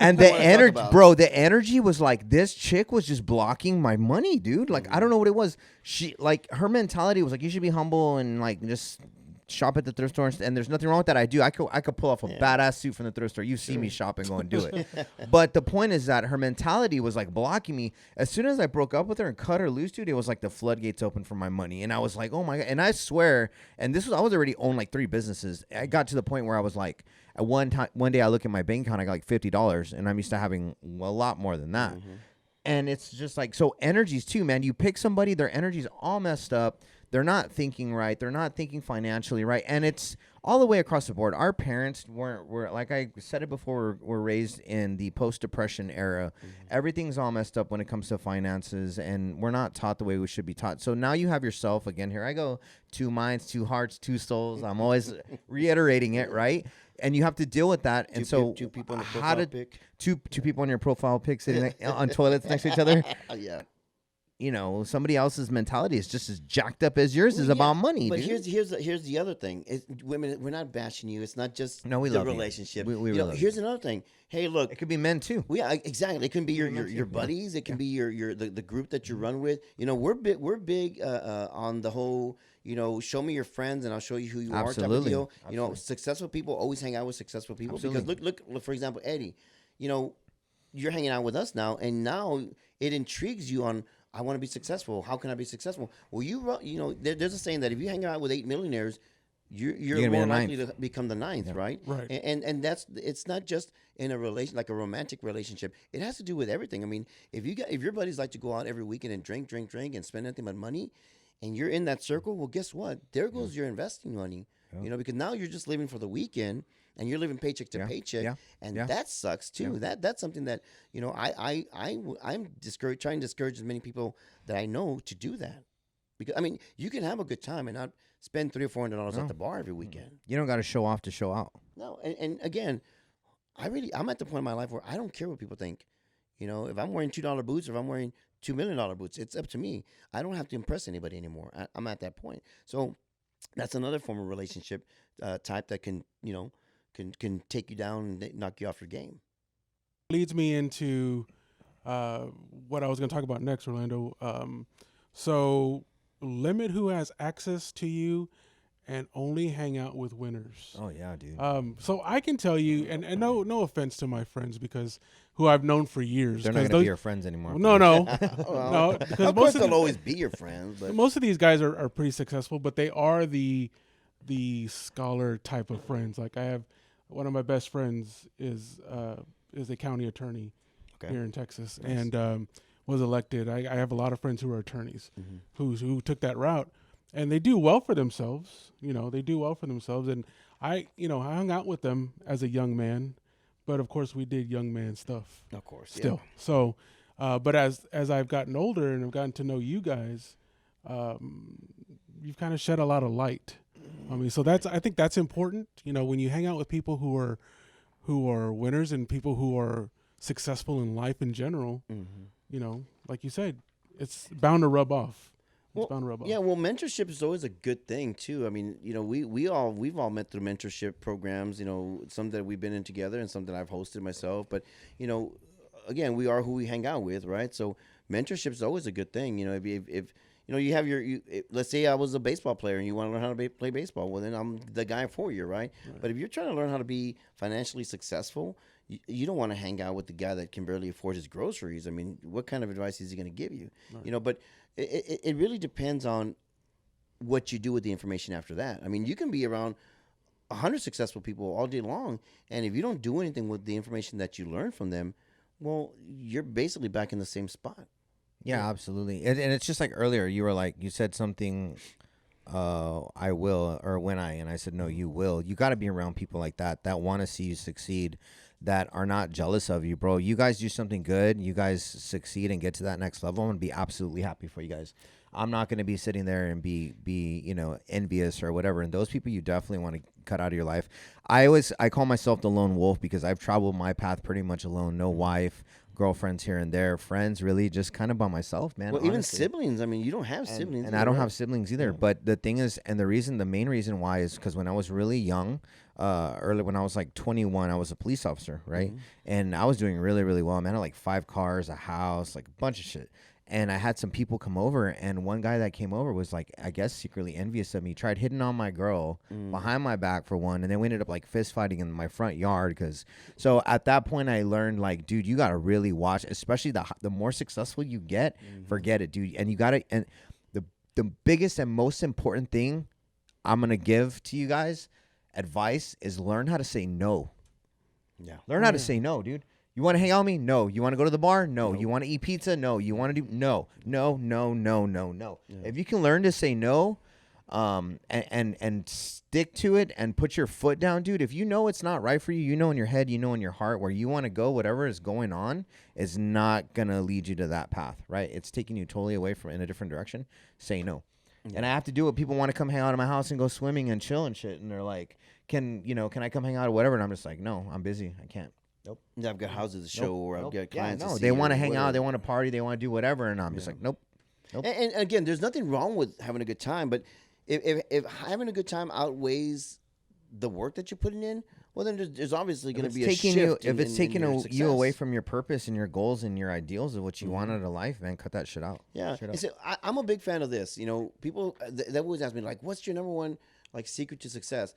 Speaker 2: and the energy, bro, the energy was like, this chick was just blocking my money, dude. Like, I don't know what it was. She, like, her mentality was like, you should be humble and like just shop at the thrift store, and there's nothing wrong with that. I could pull off a badass suit from the thrift store. You see me shop and go and do it. But the point is that her mentality was like blocking me. As soon as I broke up with her and cut her loose, dude, it was like the floodgates open for my money, and I was like, oh my god. And I swear, and I was already owned like 3 businesses. I got to the point where I was like, at one day I look at my bank account, I got like $50, and I'm used to having a lot more than that. And it's just like, so energies too, man. You pick somebody, their energy's all messed up. They're not thinking right. They're not thinking financially right. And it's all the way across the board. Our parents were like I said it before, were raised in the post-Depression era. Everything's all messed up when it comes to finances, and we're not taught the way we should be taught. So now you have yourself, again, here I go, 2 minds, 2 hearts, 2 souls. I'm always reiterating it, right? And you have to deal with that. And
Speaker 1: two people on the profile pic.
Speaker 2: Two people on your profile pic sitting on toilets next to each other.
Speaker 1: Yeah.
Speaker 2: You know, somebody else's mentality is just as jacked up as yours is about money.
Speaker 1: But
Speaker 2: dude.
Speaker 1: here's the other thing. Women, we're not bashing you. It's not just
Speaker 2: we
Speaker 1: the
Speaker 2: love
Speaker 1: relationship.
Speaker 2: We
Speaker 1: you know, here's another thing. Hey, look,
Speaker 2: it could be men too.
Speaker 1: Yeah, exactly. It can be your buddies. It can be the group that you run with. You know, we're big on the whole. You know, show me your friends and I'll show you who you are type of deal. You know, successful people always hang out with successful people. Because look, for example, Eddie. You know, you're hanging out with us now, and now it intrigues you on. I want to be successful. How can I be successful? Well, you know, there's a saying that if you hang out with 8 millionaires, you're more likely to become the 9th, right?
Speaker 3: Right.
Speaker 1: And it's not just in a relation, like a romantic relationship. It has to do with everything. I mean, if your buddies like to go out every weekend and drink and spend nothing but money, and you're in that circle, well, guess what? There goes your investing money. You know, because now you're just living for the weekend. And you're living paycheck to paycheck, and that sucks too. That's something that, you know, I'm trying to discourage as many people that I know to do that, because I mean, you can have a good time and not spend $300 or $400 at the bar every weekend.
Speaker 2: You don't got to show off to show out.
Speaker 1: No, and again, I'm at the point in my life where I don't care what people think. You know, if I'm wearing $2 boots or if I'm wearing $2 million boots, it's up to me. I don't have to impress anybody anymore. I'm at that point. So that's another form of relationship type that can, you know, can take you down and knock you off your game.
Speaker 3: Leads me into what I was going to talk about next, Orlando. So limit who has access to you and only hang out with winners.
Speaker 2: Oh, yeah, dude.
Speaker 3: So I can tell you, and no offense to my friends, because who I've known for years.
Speaker 2: They're not going to be your friends anymore.
Speaker 3: No.
Speaker 1: Well,
Speaker 3: No, because
Speaker 1: of course they'll always be your friends. But
Speaker 3: most of these guys are pretty successful, but they are the scholar type of friends. Like I have one of my best friends is a county attorney here in Texas, and was elected. I have a lot of friends who are attorneys who took that route, and they do well for themselves. You know, they do well for themselves, and I hung out with them as a young man, but of course we did young man stuff.
Speaker 1: Of course,
Speaker 3: still. Yeah. So, but as I've gotten older and I've gotten to know you guys, you've kind of shed a lot of light. I mean, so I think that's important. You know, when you hang out with people who are winners and people who are successful in life in general, you know, like you said, it's bound to rub off.
Speaker 1: Yeah, well, mentorship is always a good thing too. I mean, you know, we've all met through mentorship programs. You know, some that we've been in together and some that I've hosted myself. But you know, again, we are who we hang out with, right? So mentorship is always a good thing. You know, if you know, you have let's say I was a baseball player and you want to learn how to play baseball. Well, then I'm the guy for you, right? But if you're trying to learn how to be financially successful, you don't want to hang out with the guy that can barely afford his groceries. I mean, what kind of advice is he going to give you? Right. You know, but it really depends on what you do with the information after that. I mean, you can be around 100 successful people all day long, and if you don't do anything with the information that you learn from them, well, you're basically back in the same spot.
Speaker 2: Yeah, absolutely. And it's just like earlier, you were like, you said something, I will, or when and I said, no, you will. You got to be around people like that want to see you succeed, that are not jealous of you, bro. You guys do something good, you guys succeed and get to that next level, I'm going to be absolutely happy for you guys. I'm not going to be sitting there and be envious or whatever. And those people you definitely want to cut out of your life. I call myself the lone wolf because I've traveled my path pretty much alone. No wife, girlfriends here and there, friends really just kind of by myself, man.
Speaker 1: Well,
Speaker 2: honestly.
Speaker 1: even siblings. I mean, you don't have siblings.
Speaker 2: And I don't have siblings either. But the thing is, and the main reason why is because when I was really young, early when I was like 21, I was a police officer, right? Mm-hmm. And I was doing really, really well. Man, I had like 5 cars, a house, like a bunch of shit. And I had some people come over, and one guy that came over was like, I guess, secretly envious of me. Tried hitting on my girl behind my back for one, and then we ended up like fist fighting in my front yard. So at that point, I learned like, dude, you gotta really watch, especially the more successful you get, forget it, dude. And you gotta, and the biggest and most important thing I'm gonna give to you guys, advice, is learn how to say no.
Speaker 1: Yeah,
Speaker 2: learn how to say no, dude. You want to hang out with me? No. You want to go to the bar? No. You want to eat pizza? No. You want to do no. Yeah. If you can learn to say no, and stick to it and put your foot down, dude. If you know it's not right for you, you know in your head, you know in your heart where you want to go, whatever is going on is not gonna lead you to that path, right? It's taking you totally away from in a different direction. Say no. Yeah. And I have to do it. People want to come hang out at my house and go swimming and chill and shit, and they're like, can I come hang out or whatever? And I'm just like, no, I'm busy. I can't.
Speaker 1: Nope. Yeah, I've got houses to show, or I've got clients.
Speaker 2: They want to hang out, they want to party, they want to do whatever, and I'm just like, nope.
Speaker 1: And again, there's nothing wrong with having a good time, but if having a good time outweighs the work that you're putting in, well, then there's obviously going to be a shift.
Speaker 2: If it's taking you away from your purpose and your goals and your ideals of what you want out of life, man, cut that shit out.
Speaker 1: Yeah. And so I'm a big fan of this. You know, people they always ask me like, "What's your number one like secret to success?"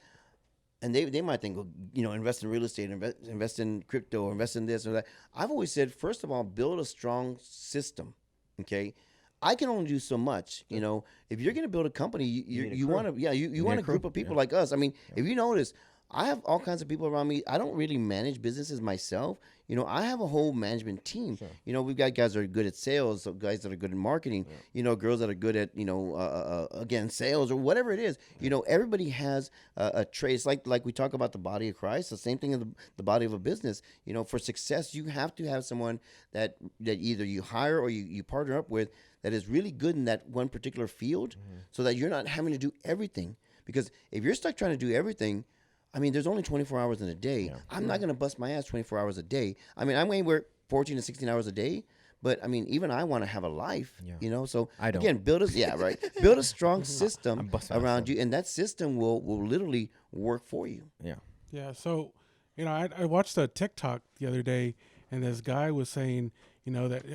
Speaker 1: And they might think, well, you know, invest in real estate, invest in crypto, invest in this or that. I've always said, first of all, build a strong system. Okay, I can only do so much. You know, if you're going to build a company, you want to you want a group of people like us. I mean, if you notice, I have all kinds of people around me. I don't really manage businesses myself. You know, I have a whole management team. Sure. You know, we've got guys that are good at sales, so guys that are good at marketing, you know, girls that are good at, you know, again, sales or whatever it is. You know, everybody has a trace. Like we talk about the body of Christ, the same thing in the body of a business. You know, for success, you have to have someone that either you hire or you partner up with that is really good in that one particular field, so that you're not having to do everything. Because if you're stuck trying to do everything, I mean, there's only 24 hours in a day. Yeah. I'm not going to bust my ass 24 hours a day. I mean, I'm going to work 14 to 16 hours a day. But, I mean, even I want to have a life, you know. So, again, build a strong system around you. And that system will literally work for you.
Speaker 2: Yeah.
Speaker 3: Yeah. So, you know, I watched a TikTok the other day, and this guy was saying, you know, that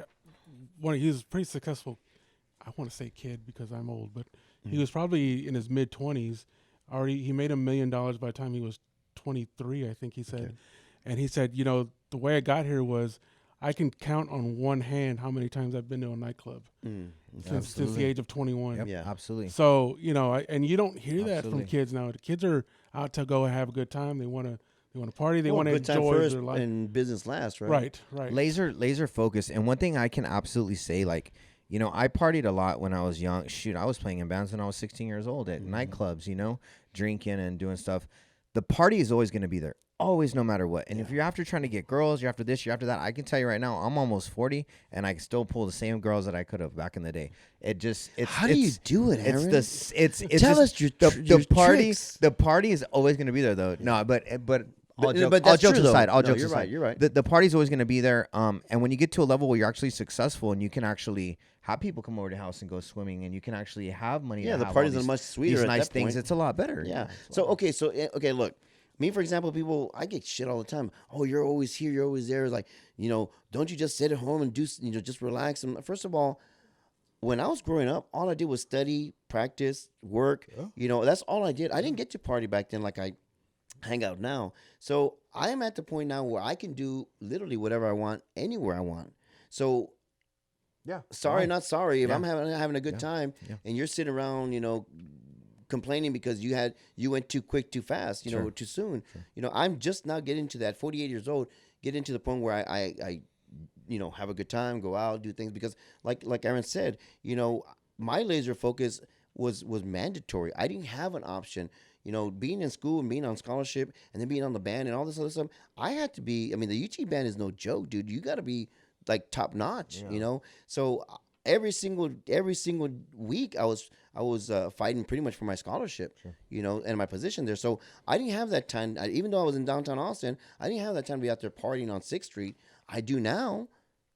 Speaker 3: he was pretty successful. I want to say kid because I'm old, but he was probably in his mid-20s. Already, he made $1 million by the time he was 23, I think he said. Okay. And he said, you know, the way I got here was I can count on one hand how many times I've been to a nightclub since the age of 21.
Speaker 2: Yep, yeah, absolutely.
Speaker 3: So, you know, and you don't hear that from kids now. The kids are out to go have a good time. They want to party. They want to enjoy their life.
Speaker 1: And business last, right?
Speaker 3: Right.
Speaker 2: Laser focus. And one thing I can absolutely say, like, you know, I partied a lot when I was young. Shoot, I was playing in bands when I was 16 years old at nightclubs, you know, drinking and doing stuff. The party is always going to be there, always, no matter what. And if you're after trying to get girls, you're after this, you're after that, I can tell you right now, I'm almost 40, and I can still pull the same girls that I could have back in the day.
Speaker 1: How do you do it, Aaron?
Speaker 2: Tell us your tricks. The party is always going to be there, though. No, but all jokes aside,
Speaker 1: you're right.
Speaker 2: The party's always going to be there. And when you get to a level where you're actually successful and you can actually have people come over to your house and go swimming, and you can actually have money.
Speaker 1: Yeah,
Speaker 2: to
Speaker 1: the
Speaker 2: have
Speaker 1: parties
Speaker 2: all these,
Speaker 1: are much sweeter.
Speaker 2: These
Speaker 1: at
Speaker 2: nice
Speaker 1: that
Speaker 2: things.
Speaker 1: point.
Speaker 2: It's a lot better.
Speaker 1: Yeah. So look, me for example, people, I get shit all the time. Oh, you're always here. You're always there. It's like, you know, don't you just sit at home and do, you know, just relax? And first of all, when I was growing up, all I did was study, practice, work. Yeah. You know, that's all I did. I didn't get to party back then like I hang out now. So I am at the point now where I can do literally whatever I want, anywhere I want. So not sorry. If I'm having a good time and you're sitting around, you know, complaining because you went too quick, too fast, you know, or too soon. You know, I'm just now getting to that 48 years old, getting to the point where I you know, have a good time, go out, do things because like Aaron said, you know, my laser focus was mandatory. I didn't have an option. You know, being in school and being on scholarship and then being on the band and all this other stuff, I had to be. I mean, the UT band is no joke, dude. You got to be like top notch. You know, so every single week I was fighting pretty much for my scholarship. You know, and my position there. So I didn't have that time. Even though I was in downtown Austin, I didn't have that time to be out there partying on 6th Street. I do now.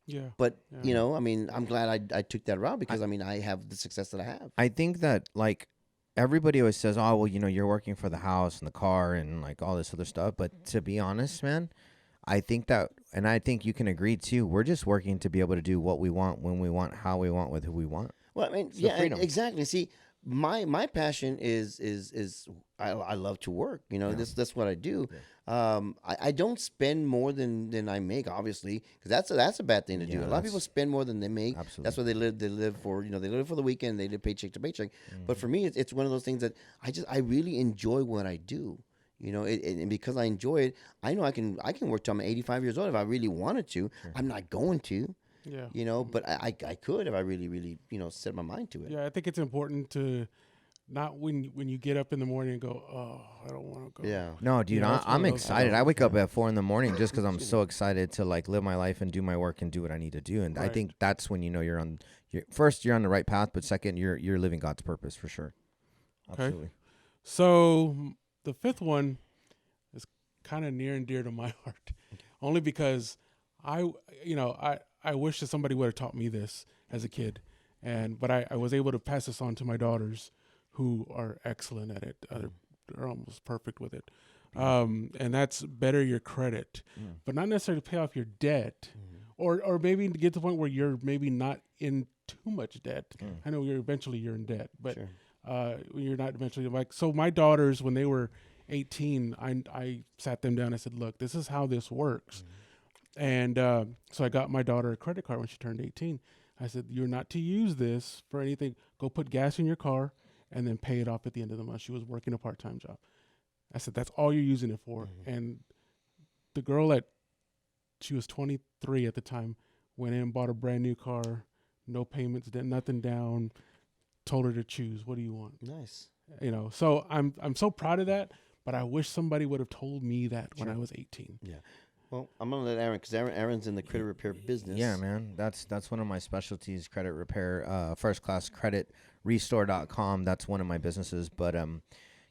Speaker 3: Yeah.
Speaker 1: But you know, I mean, I'm glad I took that route because I mean, I have the success that I have.
Speaker 2: I think that like everybody always says, oh, well, you know, you're working for the house and the car and like all this other stuff. But to be honest, man, I think that, and I think you can agree too, we're just working to be able to do what we want, when we want, how we want, with who we want.
Speaker 1: Well, I mean, yeah, exactly. See, my passion is I love to work. You know, that's what I do. I don't spend more than I make, obviously, because that's a bad thing to do. A lot of people spend more than they make.
Speaker 2: Absolutely.
Speaker 1: That's why they live for, you know, they live for the weekend. They live paycheck to paycheck. But for me, it's one of those things that I really enjoy what I do. You know, and because I enjoy it, I know I can work till I'm 85 years old if I really wanted to. I'm not going to.
Speaker 3: Yeah.
Speaker 1: You know, but I could if I really, you know, set my mind to it.
Speaker 3: Yeah, I think it's important to not when you get up in the morning and go, oh, I don't want to go.
Speaker 1: Yeah.
Speaker 2: No, dude,
Speaker 3: Yeah, that's one
Speaker 2: I'm
Speaker 3: of those
Speaker 2: excited.
Speaker 3: things.
Speaker 2: I wake up at 4 a.m. just because I'm so excited to like live my life and do my work and do what I need to do. And I
Speaker 3: Right.
Speaker 2: think that's when you know you're on. First, you're on the right path, but second, you're living God's purpose for sure.
Speaker 3: Okay.
Speaker 2: Absolutely.
Speaker 3: So the fifth one is kind of near and dear to my heart, only because I wish that somebody would have taught me this as a kid, but I was able to pass this on to my daughters, who are excellent at it. They're almost perfect with it, and that's better your credit, but not necessarily to pay off your debt, or maybe to get to the point where you're maybe not in too much debt. I know you're in debt, but you're not eventually like. So my daughters, when they were 18, I sat them down. I said, "Look, this is how this works." And so I got my daughter a credit card when she turned 18. I said, "You're not to use this for anything. Go put gas in your car and then pay it off at the end of the month." She was working a part-time job. I said, "That's all you're using it for." And the girl she was 23 at the time, went in and bought a brand new car, no payments, nothing down, told her to choose. What do you want?
Speaker 1: Nice.
Speaker 3: You know, so I'm so proud of that, but I wish somebody would have told me that when I was 18.
Speaker 1: Yeah. Well, I'm gonna let Aaron, because Aaron's in the credit repair business.
Speaker 2: Yeah, man. That's one of my specialties, credit repair, first class credit restore.com. That's one of my businesses. But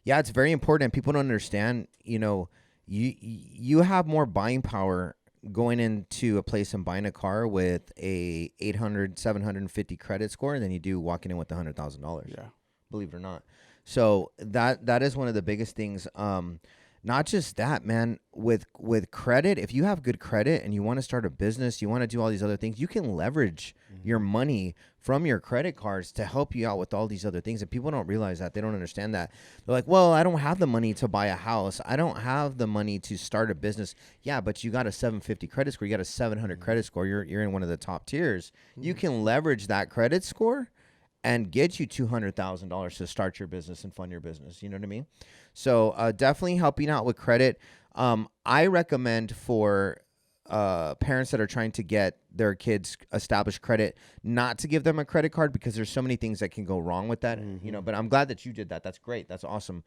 Speaker 2: yeah, it's very important. People don't understand, you know, you have more buying power going into a place and buying a car with a 800, 750 credit score than you do walking in with $100,000.
Speaker 3: Yeah.
Speaker 2: Believe it or not. So that is one of the biggest things. Not just that, man, with credit, if you have good credit and you want to start a business, you want to do all these other things, you can leverage your money from your credit cards to help you out with all these other things. And people don't realize that. They don't understand that. They're like, well, I don't have the money to buy a house. I don't have the money to start a business. Yeah, but you got a 750 credit score. You got a 700 credit score. You're in one of the top tiers. You can leverage that credit score and get you $200,000 to start your business and fund your business. You know what I mean? So definitely helping out with credit. I recommend for parents that are trying to get their kids established credit not to give them a credit card, because there's so many things that can go wrong with that. You know, but I'm glad that you did that. That's great. That's awesome.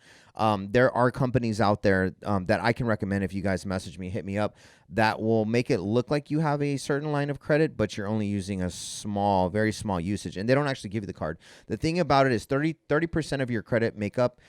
Speaker 2: There are companies out there that I can recommend. If you guys message me, hit me up, that will make it look like you have a certain line of credit, but you're only using a small, very small usage, and they don't actually give you the card. The thing about it is 30% of your credit makeup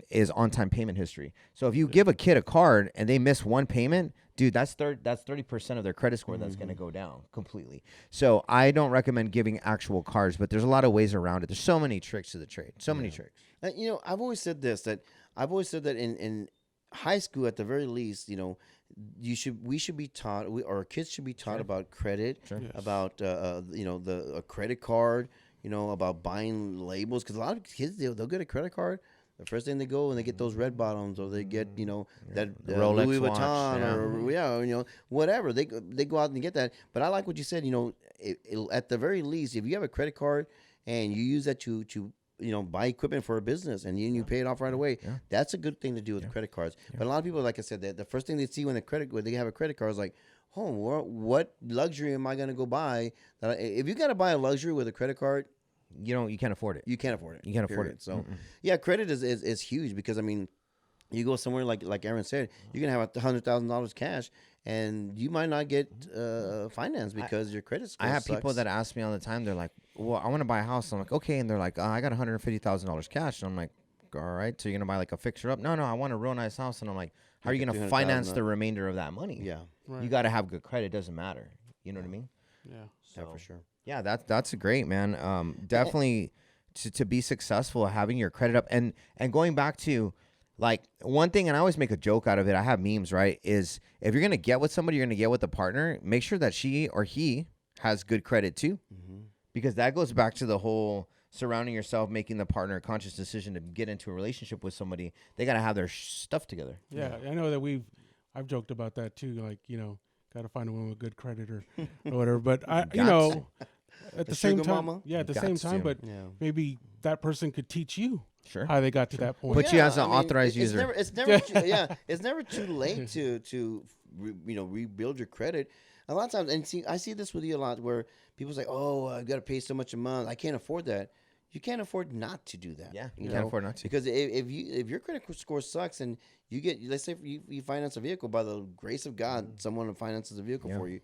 Speaker 2: is on-time payment history. So if you give a kid a card and they miss one payment, dude, that's 30% of their credit score that's going to go down completely. So I don't recommend giving actual cards, but there's a lot of ways around it. There's so many tricks to the trade. So many tricks.
Speaker 1: You know, I've always said this, that in high school, at the very least, you know, we should be taught, our kids should be taught about credit, about you know, a credit card, you know, about buying labels, because a lot of kids they'll get a credit card. The first thing they go and they get those red bottoms, or they get, you know, that
Speaker 2: Rolex
Speaker 1: Louis
Speaker 2: watch,
Speaker 1: Vuitton, or you know, whatever. They go out and get that. But I like what you said. You know, at the very least, if you have a credit card and you use that to buy equipment for a business and you pay it off right away.
Speaker 2: Yeah.
Speaker 1: That's a good thing to do with credit cards. But a lot of people, like I said, the first thing they see when they have a credit card is like, oh, what luxury am I going to go buy? If you got to buy a luxury with a credit card,
Speaker 2: You can't afford it.
Speaker 1: you can't afford it.
Speaker 2: You can't afford
Speaker 1: period.
Speaker 2: it.
Speaker 1: So, yeah, credit is huge because, I mean, you go somewhere like Aaron said, you're going to have $100,000 cash, and you might not get finance because your credit score
Speaker 2: I have
Speaker 1: sucks.
Speaker 2: people that ask me all the time. They're like, "Well, I want to buy a house." I'm like, "Okay," and they're like, "I got $150,000 cash." And I'm like, "All right, so you're gonna buy like a fixer up?" No, I want a real nice house. And I'm like, "How are you gonna finance the remainder of that money?"
Speaker 1: Yeah,
Speaker 3: Right.
Speaker 2: You got to have good credit. It doesn't matter. You know what I mean?
Speaker 3: Yeah.
Speaker 1: yeah, for sure.
Speaker 2: Yeah, that's great, man. Definitely to be successful, having your credit up, and going back to like one thing, and I always make a joke out of it. I have memes, right? Is if you're gonna get with somebody, you're gonna get with a partner. Make sure that she or he has good credit too, because that goes back to the whole surrounding yourself, making the partner a conscious decision to get into a relationship with somebody. They gotta have their stuff together.
Speaker 3: Yeah, I know that I've joked about that too. Like, got to find a woman with good credit or whatever. But at the same
Speaker 1: sugar
Speaker 3: time,
Speaker 1: mama?
Speaker 3: at the
Speaker 2: Got
Speaker 3: same
Speaker 2: to.
Speaker 3: time, but
Speaker 1: Yeah.
Speaker 3: maybe that person could teach you
Speaker 2: Sure.
Speaker 3: how they got to that point.
Speaker 2: But you as an authorized
Speaker 1: it's
Speaker 2: user.
Speaker 1: Never, it's never, it's never too late to rebuild your credit. A lot of times, and I see this with you a lot, where people say, "Oh, I've got to pay so much a month. I can't afford that." You can't afford not to do that.
Speaker 2: Yeah,
Speaker 1: you
Speaker 2: can't afford not to.
Speaker 1: Because if your credit score sucks and you get, let's say you finance a vehicle by the grace of God, someone finances a vehicle for you.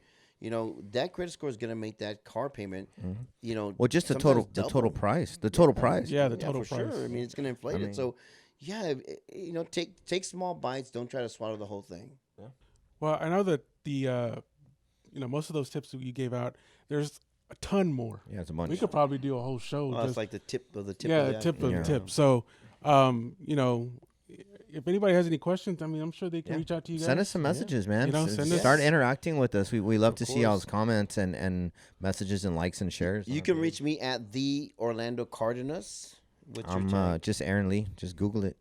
Speaker 1: That credit score is going to make that car payment.
Speaker 2: Well, just the
Speaker 1: sometimes
Speaker 2: total price. The total price.
Speaker 3: Yeah, the total
Speaker 1: for
Speaker 3: price.
Speaker 1: sure. I mean, it's going to inflate it. So, yeah, take small bites. Don't try to swallow the whole thing.
Speaker 3: Well, I know that the most of those tips that you gave out, there's a ton more.
Speaker 2: Yeah, it's a bunch.
Speaker 3: We could probably do a whole show.
Speaker 1: Well, that's like the tip of the tip.
Speaker 3: yeah,
Speaker 1: of
Speaker 3: the tip of
Speaker 2: Yeah.
Speaker 3: the tip. So, if anybody has any questions, I mean, I'm sure they can reach out to you guys.
Speaker 2: Send us some messages, man.
Speaker 3: Send us-
Speaker 2: Start interacting with us. We love to see
Speaker 1: course.
Speaker 2: y'all's comments and messages and likes and shares.
Speaker 1: You can reach me at the Orlando Cardenas. What's your
Speaker 2: I'm
Speaker 1: tag?
Speaker 2: just Aaron Lee. Just Google it.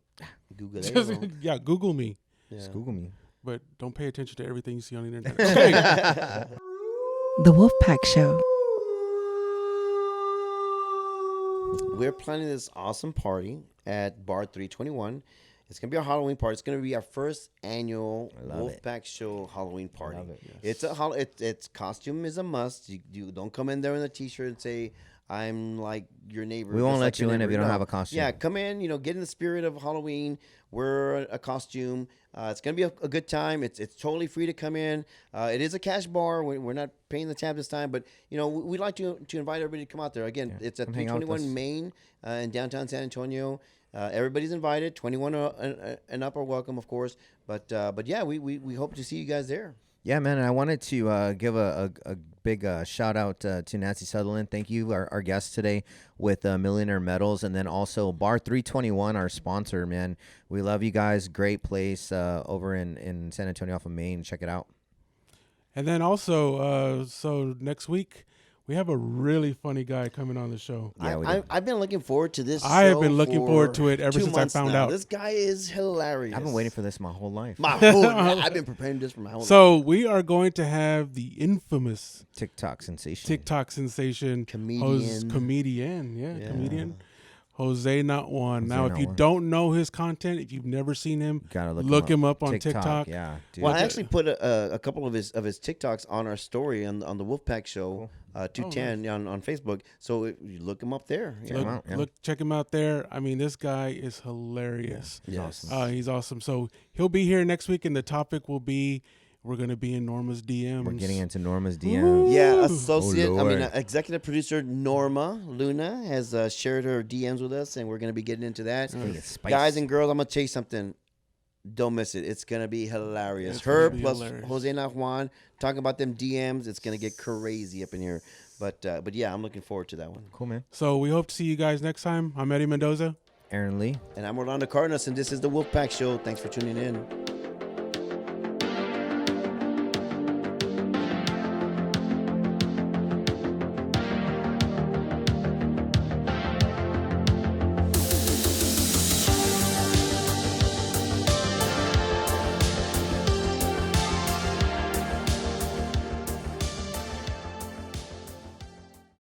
Speaker 1: Google
Speaker 3: Just,
Speaker 1: it.
Speaker 3: yeah, Google me,
Speaker 2: Just Google me.
Speaker 3: but don't pay attention to everything you see on the internet. Okay.
Speaker 5: The Wolfpack Show.
Speaker 1: We're planning this awesome party at Bar 321. It's gonna be our Halloween party. It's gonna be our first annual
Speaker 2: love it.
Speaker 1: Wolfpack Show Halloween party.
Speaker 2: Love it.
Speaker 1: It's it's costume is a must. You don't come in there in a t-shirt and say I'm like your neighbor.
Speaker 2: We won't
Speaker 1: just
Speaker 2: let
Speaker 1: like your
Speaker 2: you in if
Speaker 1: neighbor.
Speaker 2: you don't
Speaker 1: No.
Speaker 2: have a costume.
Speaker 1: Yeah, come in. Get in the spirit of Halloween. Wear a costume. It's gonna be a good time. It's totally free to come in. It is a cash bar. We're not paying the tab this time, but we'd like to invite everybody to come out there. Again, it's at
Speaker 2: come hang out with
Speaker 1: 321
Speaker 2: us.
Speaker 1: Main in downtown San Antonio. Everybody's invited. 21 and up are welcome, of course. But yeah, we hope to see you guys there.
Speaker 2: Yeah, man. And I wanted to give a big shout out to Nancy Sutherland. Thank you, our guest today with Millionaire Metals, and then also Bar 321, our sponsor. Man, we love you guys. Great place over in San Antonio off of Main. Check it out.
Speaker 3: And then also, so next week we have a really funny guy coming on the show.
Speaker 2: Yeah,
Speaker 1: I've been looking forward to this.
Speaker 3: I have
Speaker 1: show
Speaker 3: been looking
Speaker 1: for
Speaker 3: forward to it ever
Speaker 1: 2
Speaker 3: since I
Speaker 1: months
Speaker 3: found
Speaker 1: now.
Speaker 3: out.
Speaker 1: This guy is hilarious.
Speaker 2: I've been waiting for this my whole life.
Speaker 1: I've been preparing this for my whole life.
Speaker 3: So we are going to have the infamous
Speaker 2: TikTok sensation.
Speaker 3: TikTok sensation
Speaker 1: Comedian.
Speaker 3: comedian Jose Not One. Now,
Speaker 2: Jose
Speaker 3: if
Speaker 2: Not
Speaker 3: you
Speaker 2: One.
Speaker 3: don't know his content, if you've never seen him,
Speaker 2: Gotta
Speaker 3: look him up on TikTok.
Speaker 2: Yeah, dude.
Speaker 1: Well, I actually put a couple of his TikToks on our story on the Wolfpack Show, 210 on Facebook. So you look him up there. Yeah.
Speaker 2: Check him out, yeah.
Speaker 3: Check him out there. I mean, this guy is hilarious.
Speaker 1: Yes.
Speaker 3: He's awesome. So he'll be here next week, and the topic will be we're going to be in Norma's DMs.
Speaker 2: We're getting into Norma's DMs.
Speaker 1: Yeah, associate,
Speaker 2: Oh, Lord.
Speaker 1: executive producer Norma Luna has shared her DMs with us, and we're going to be getting into that.
Speaker 2: gonna get spicy.
Speaker 1: Guys and girls, I'm going to tell you something. Don't miss it. It's going to be hilarious.
Speaker 3: It's
Speaker 1: Her
Speaker 3: gonna be
Speaker 1: plus
Speaker 3: hilarious.
Speaker 1: Jose Juan talking about them DMs. It's going to get crazy up in here. But yeah, I'm looking forward to that one.
Speaker 2: Cool, man.
Speaker 3: So we hope to see you guys next time. I'm Eddie Mendoza.
Speaker 2: Aaron Lee.
Speaker 1: And I'm Orlando Cardenas, and this is the Wolfpack Show. Thanks for tuning in.